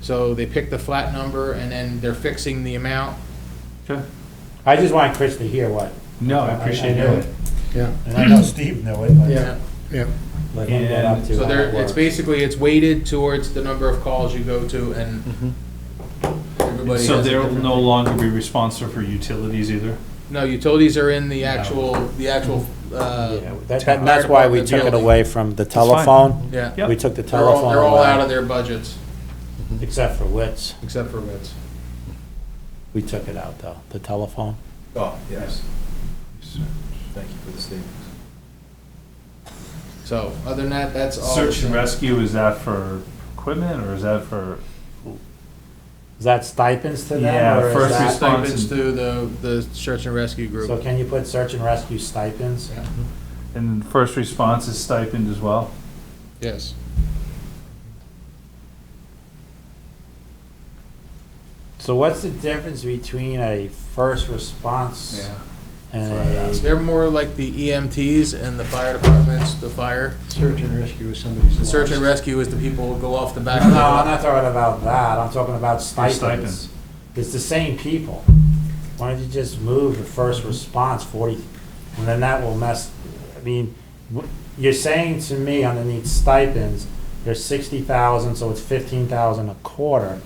So they picked a flat number and then they're fixing the amount. Okay. I just want Chris to hear what. No, I appreciate knew it. Yeah, And I know Steve knew it, but. yeah, yeah. Let him get up to So how there, it it's works. basically, it's weighted towards the number of calls you go to, and everybody So has a they'll different no rate. longer be responsible for utilities either? No, utilities are in the actual, Yeah, that's fire why we department took it building. away from the fine. telephone. Yeah. Yep. We took the They're all, telephone they're all out away, of their budgets, except for Wits. except for Wits. We took it out though, the telephone. Oh, yes. Thank you for the statement. So, other than that, that's all. Search and rescue, is that for equipment or is that for? Is that stipends to them? Yeah, or is first that- response. Stipends to the search and rescue So group. can you put search and rescue stipends? Yeah. And first response is stipend as well? Yes. So what's the difference between a first response and a, They're more like the EMTs and the fire departments, the fire. Search and rescue is somebody's The search and lost. rescue is the people who go off the back. no, of the I'm not talking about that, I'm talking about stipends. stipends. It's the same people. Why don't you just move the first response 40, and then that will mess, I mean, you're saying to me underneath stipends, there's 60,000, so it's 15,000 a quarter.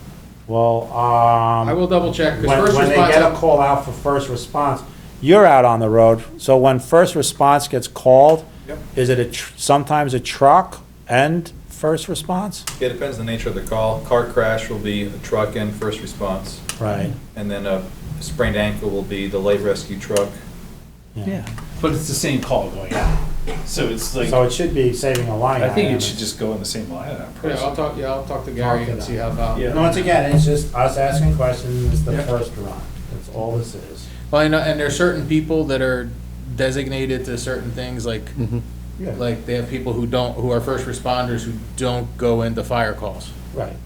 Well, I will double check, because first when they get a response, call out for first response, you're out on the road, so when first response gets called, Yep. is it sometimes a truck and first response? It depends on the nature of the call. Car crash will be a truck and first response. Right. And then a sprained ankle will be the light rescue truck. Yeah, but it's the same call going out. So it's like, So it should be saving a line I think item. it should just go in the same line item. I'll talk to Gary and see how about. Yeah. And once again, it's just us asking questions, it's the Yeah. first run, that's all this is. Well, I know, and there's certain people that are designated to certain things, like, like they have people who are first responders who don't go into fire calls. Right.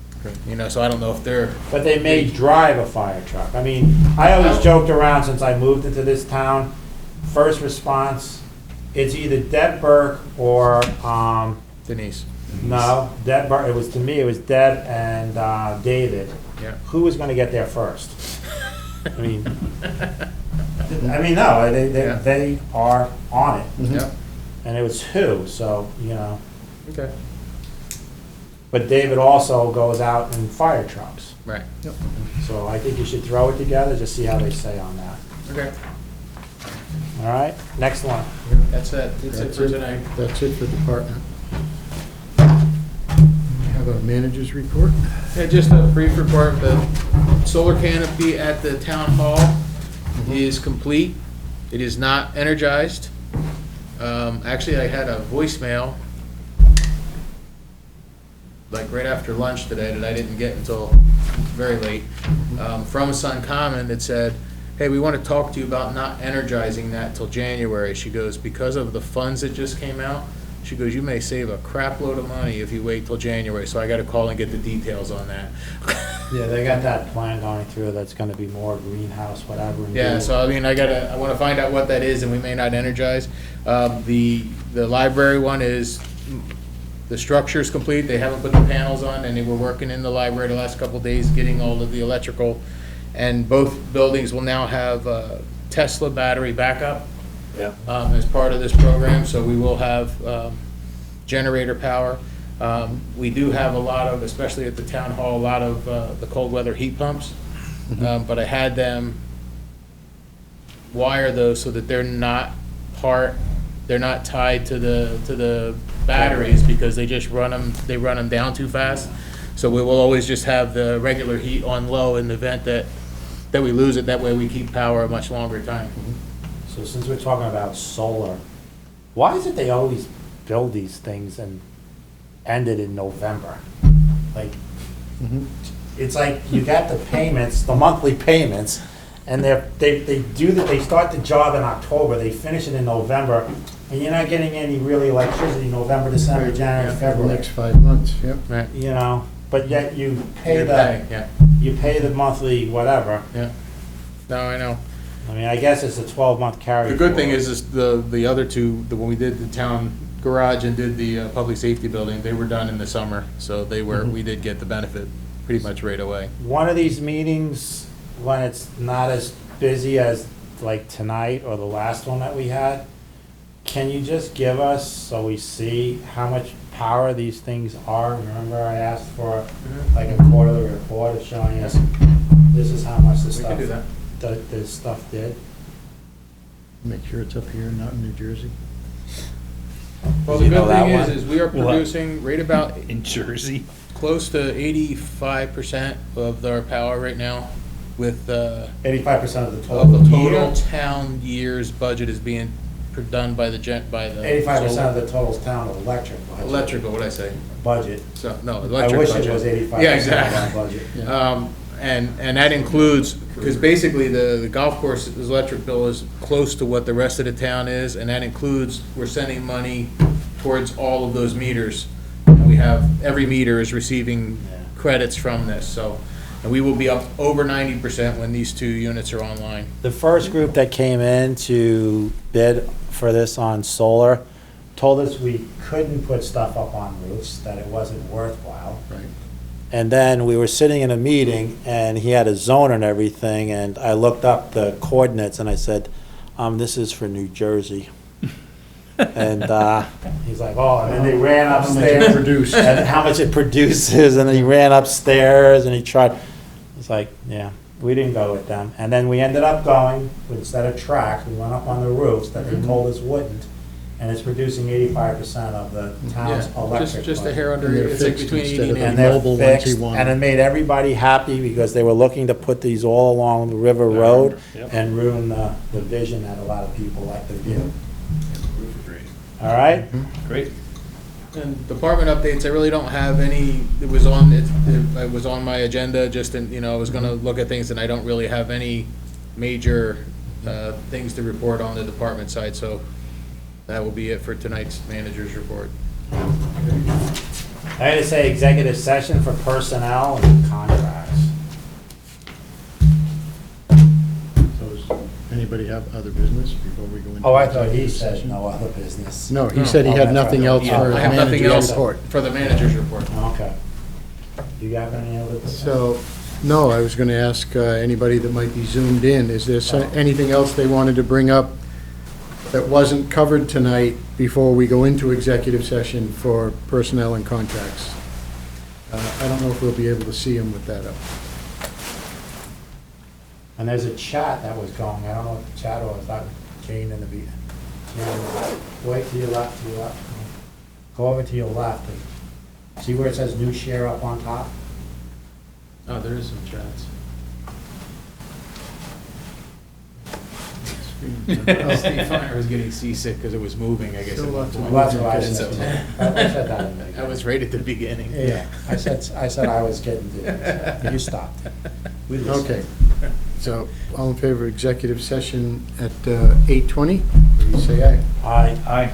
You know, so I don't know if they're, But they may drive a fire truck. I mean, I always joked around since I moved into this town, first response, it's either Deb Burke or, Denise. no, Deb Burke, it was, to me, it was Deb and David. Yeah. Who was gonna get there first? I mean, no, Yeah. they are on it. Yep. And it was who, so, you know. Okay. But David also goes out in fire trucks. Right. So I think you should throw it together, just see how they say on that. Okay. All right, next one. That's it. That's it for tonight. That's it for department. We have a manager's report. Yeah, just a brief report, the solar canopy at the town hall is complete. It is not energized. Actually, I had a voicemail, like right after lunch today, that I didn't get until very late, from Sun Common that said, hey, we want to talk to you about not energizing that till January. She goes, because of the funds that just came out, she goes, you may save a crap load of money if you wait till January, so I got to call and get the details on that. Yeah, they got that plan going through, that's gonna be more greenhouse, whatever. and Yeah, do- so I mean, I want to find out what that is, and we may not energize. The library one is, the structure's complete, they haven't put the panels on, and they were working in the library the last couple of days, getting all of the electrical. And both buildings will now have Tesla battery backup. Yeah. As part of this program, so we will have generator power. We do have a lot of, especially at the town hall, a lot of the cold weather heat pumps. But I had them wire those so that they're not tied to the batteries because they just run them down too fast. So we will always just have the regular heat on low in the event that we lose it. That way we keep power a much longer time. So since we're talking about solar, why is it they always build these things and end it in November? Like, it's like you got the payments, the monthly payments, and they start the job in October, they finish it in November, and you're not getting any really electricity November, December, January, The February. next 5 months, yep. Right. You know, but yet you pay You're the, paying, yeah. you pay the monthly whatever. Yeah. No, I know. I mean, I guess it's a 12-month carry. The good thing forward. is the other two, when we did the town garage and did the public safety building, they were done in the summer, so we did get the benefit pretty much right away. One of these meetings, when it's not as busy as like tonight or the last one that we had, can you just give us, so we see how much power these things are? Remember I asked for like a quarterly report of showing us, this is how much this We stuff, can do that. this stuff did? Make sure it's up here, not in New Jersey. Well, Do the you know good that thing one? is we are What? producing right about In Jersey. close to 85% of our power right now with, 85% of the of total the total year? town year's budget is being done by the 85% of the total town electric budget. electrical, what'd I say? Budget. So, no, I electric wish budget. it was 85% Yeah, of exactly. our budget. Yeah. And that includes, because basically the golf course's electric bill is close to what the rest of the town is, and that includes, we're sending money towards all of those meters. And we have, every meter is receiving Yeah. credits from this, so, and we will be up over 90% when these two units are online. The first group that came in to bid for this on solar told us we couldn't put stuff up on roofs, that it wasn't worthwhile. Right. And then we were sitting in a meeting, and he had a zone and everything, and I looked up the coordinates, and I said, this is for New Jersey. And he's like, oh, and then they ran How much it upstairs. produced. And how much it produces, and then he ran upstairs, and he tried. It's like, yeah, we didn't go with them. And then we ended up going, instead of tracks, we went up on the roofs that they told us wouldn't, and it's producing 85% of the town's Yeah, electric just a budget. hair under, And they're it's like fixed between 80 instead and of 80. And they're mobile ones he fixed, wanted. and it made everybody happy because they were looking to put these all along the River Road Yep. and ruin the vision that a lot of people like to view. All right? Great. And department updates, I really don't have any, it was on my agenda, just in, I was gonna look at things, and I don't really have any major things to report on the department side, so that will be it for tonight's manager's report. I had to say executive session for personnel and contracts. So does anybody have other business before we go into? Oh, I thought he executive said session? no other business. No, he said he Oh, had that's nothing right. else Yeah, for I have nothing manager's else report. for the manager's report. Okay. Do you have any other business? So, no, I was going to ask anybody that might be zoomed in, is there anything else they wanted to bring up that wasn't covered tonight before we go into executive session for personnel and contracts? I don't know if we'll be able to see them with that up. And there's a chat that was going, I don't know what the chat was, that Jane in the beginning. Wait to your left, Go over to your left. And see where it says new share up on top? Oh, there is some chats. Steve Finer was getting seasick because it was moving, I guess. Still at one lots of point. Well, that's what I Okay, said. so- I said that in the beginning. That was right at the beginning. Yeah, I said I was getting to it. You stopped. We listened. Okay, so all in favor of executive session at 8:20? Please say aye. Aye. Aye.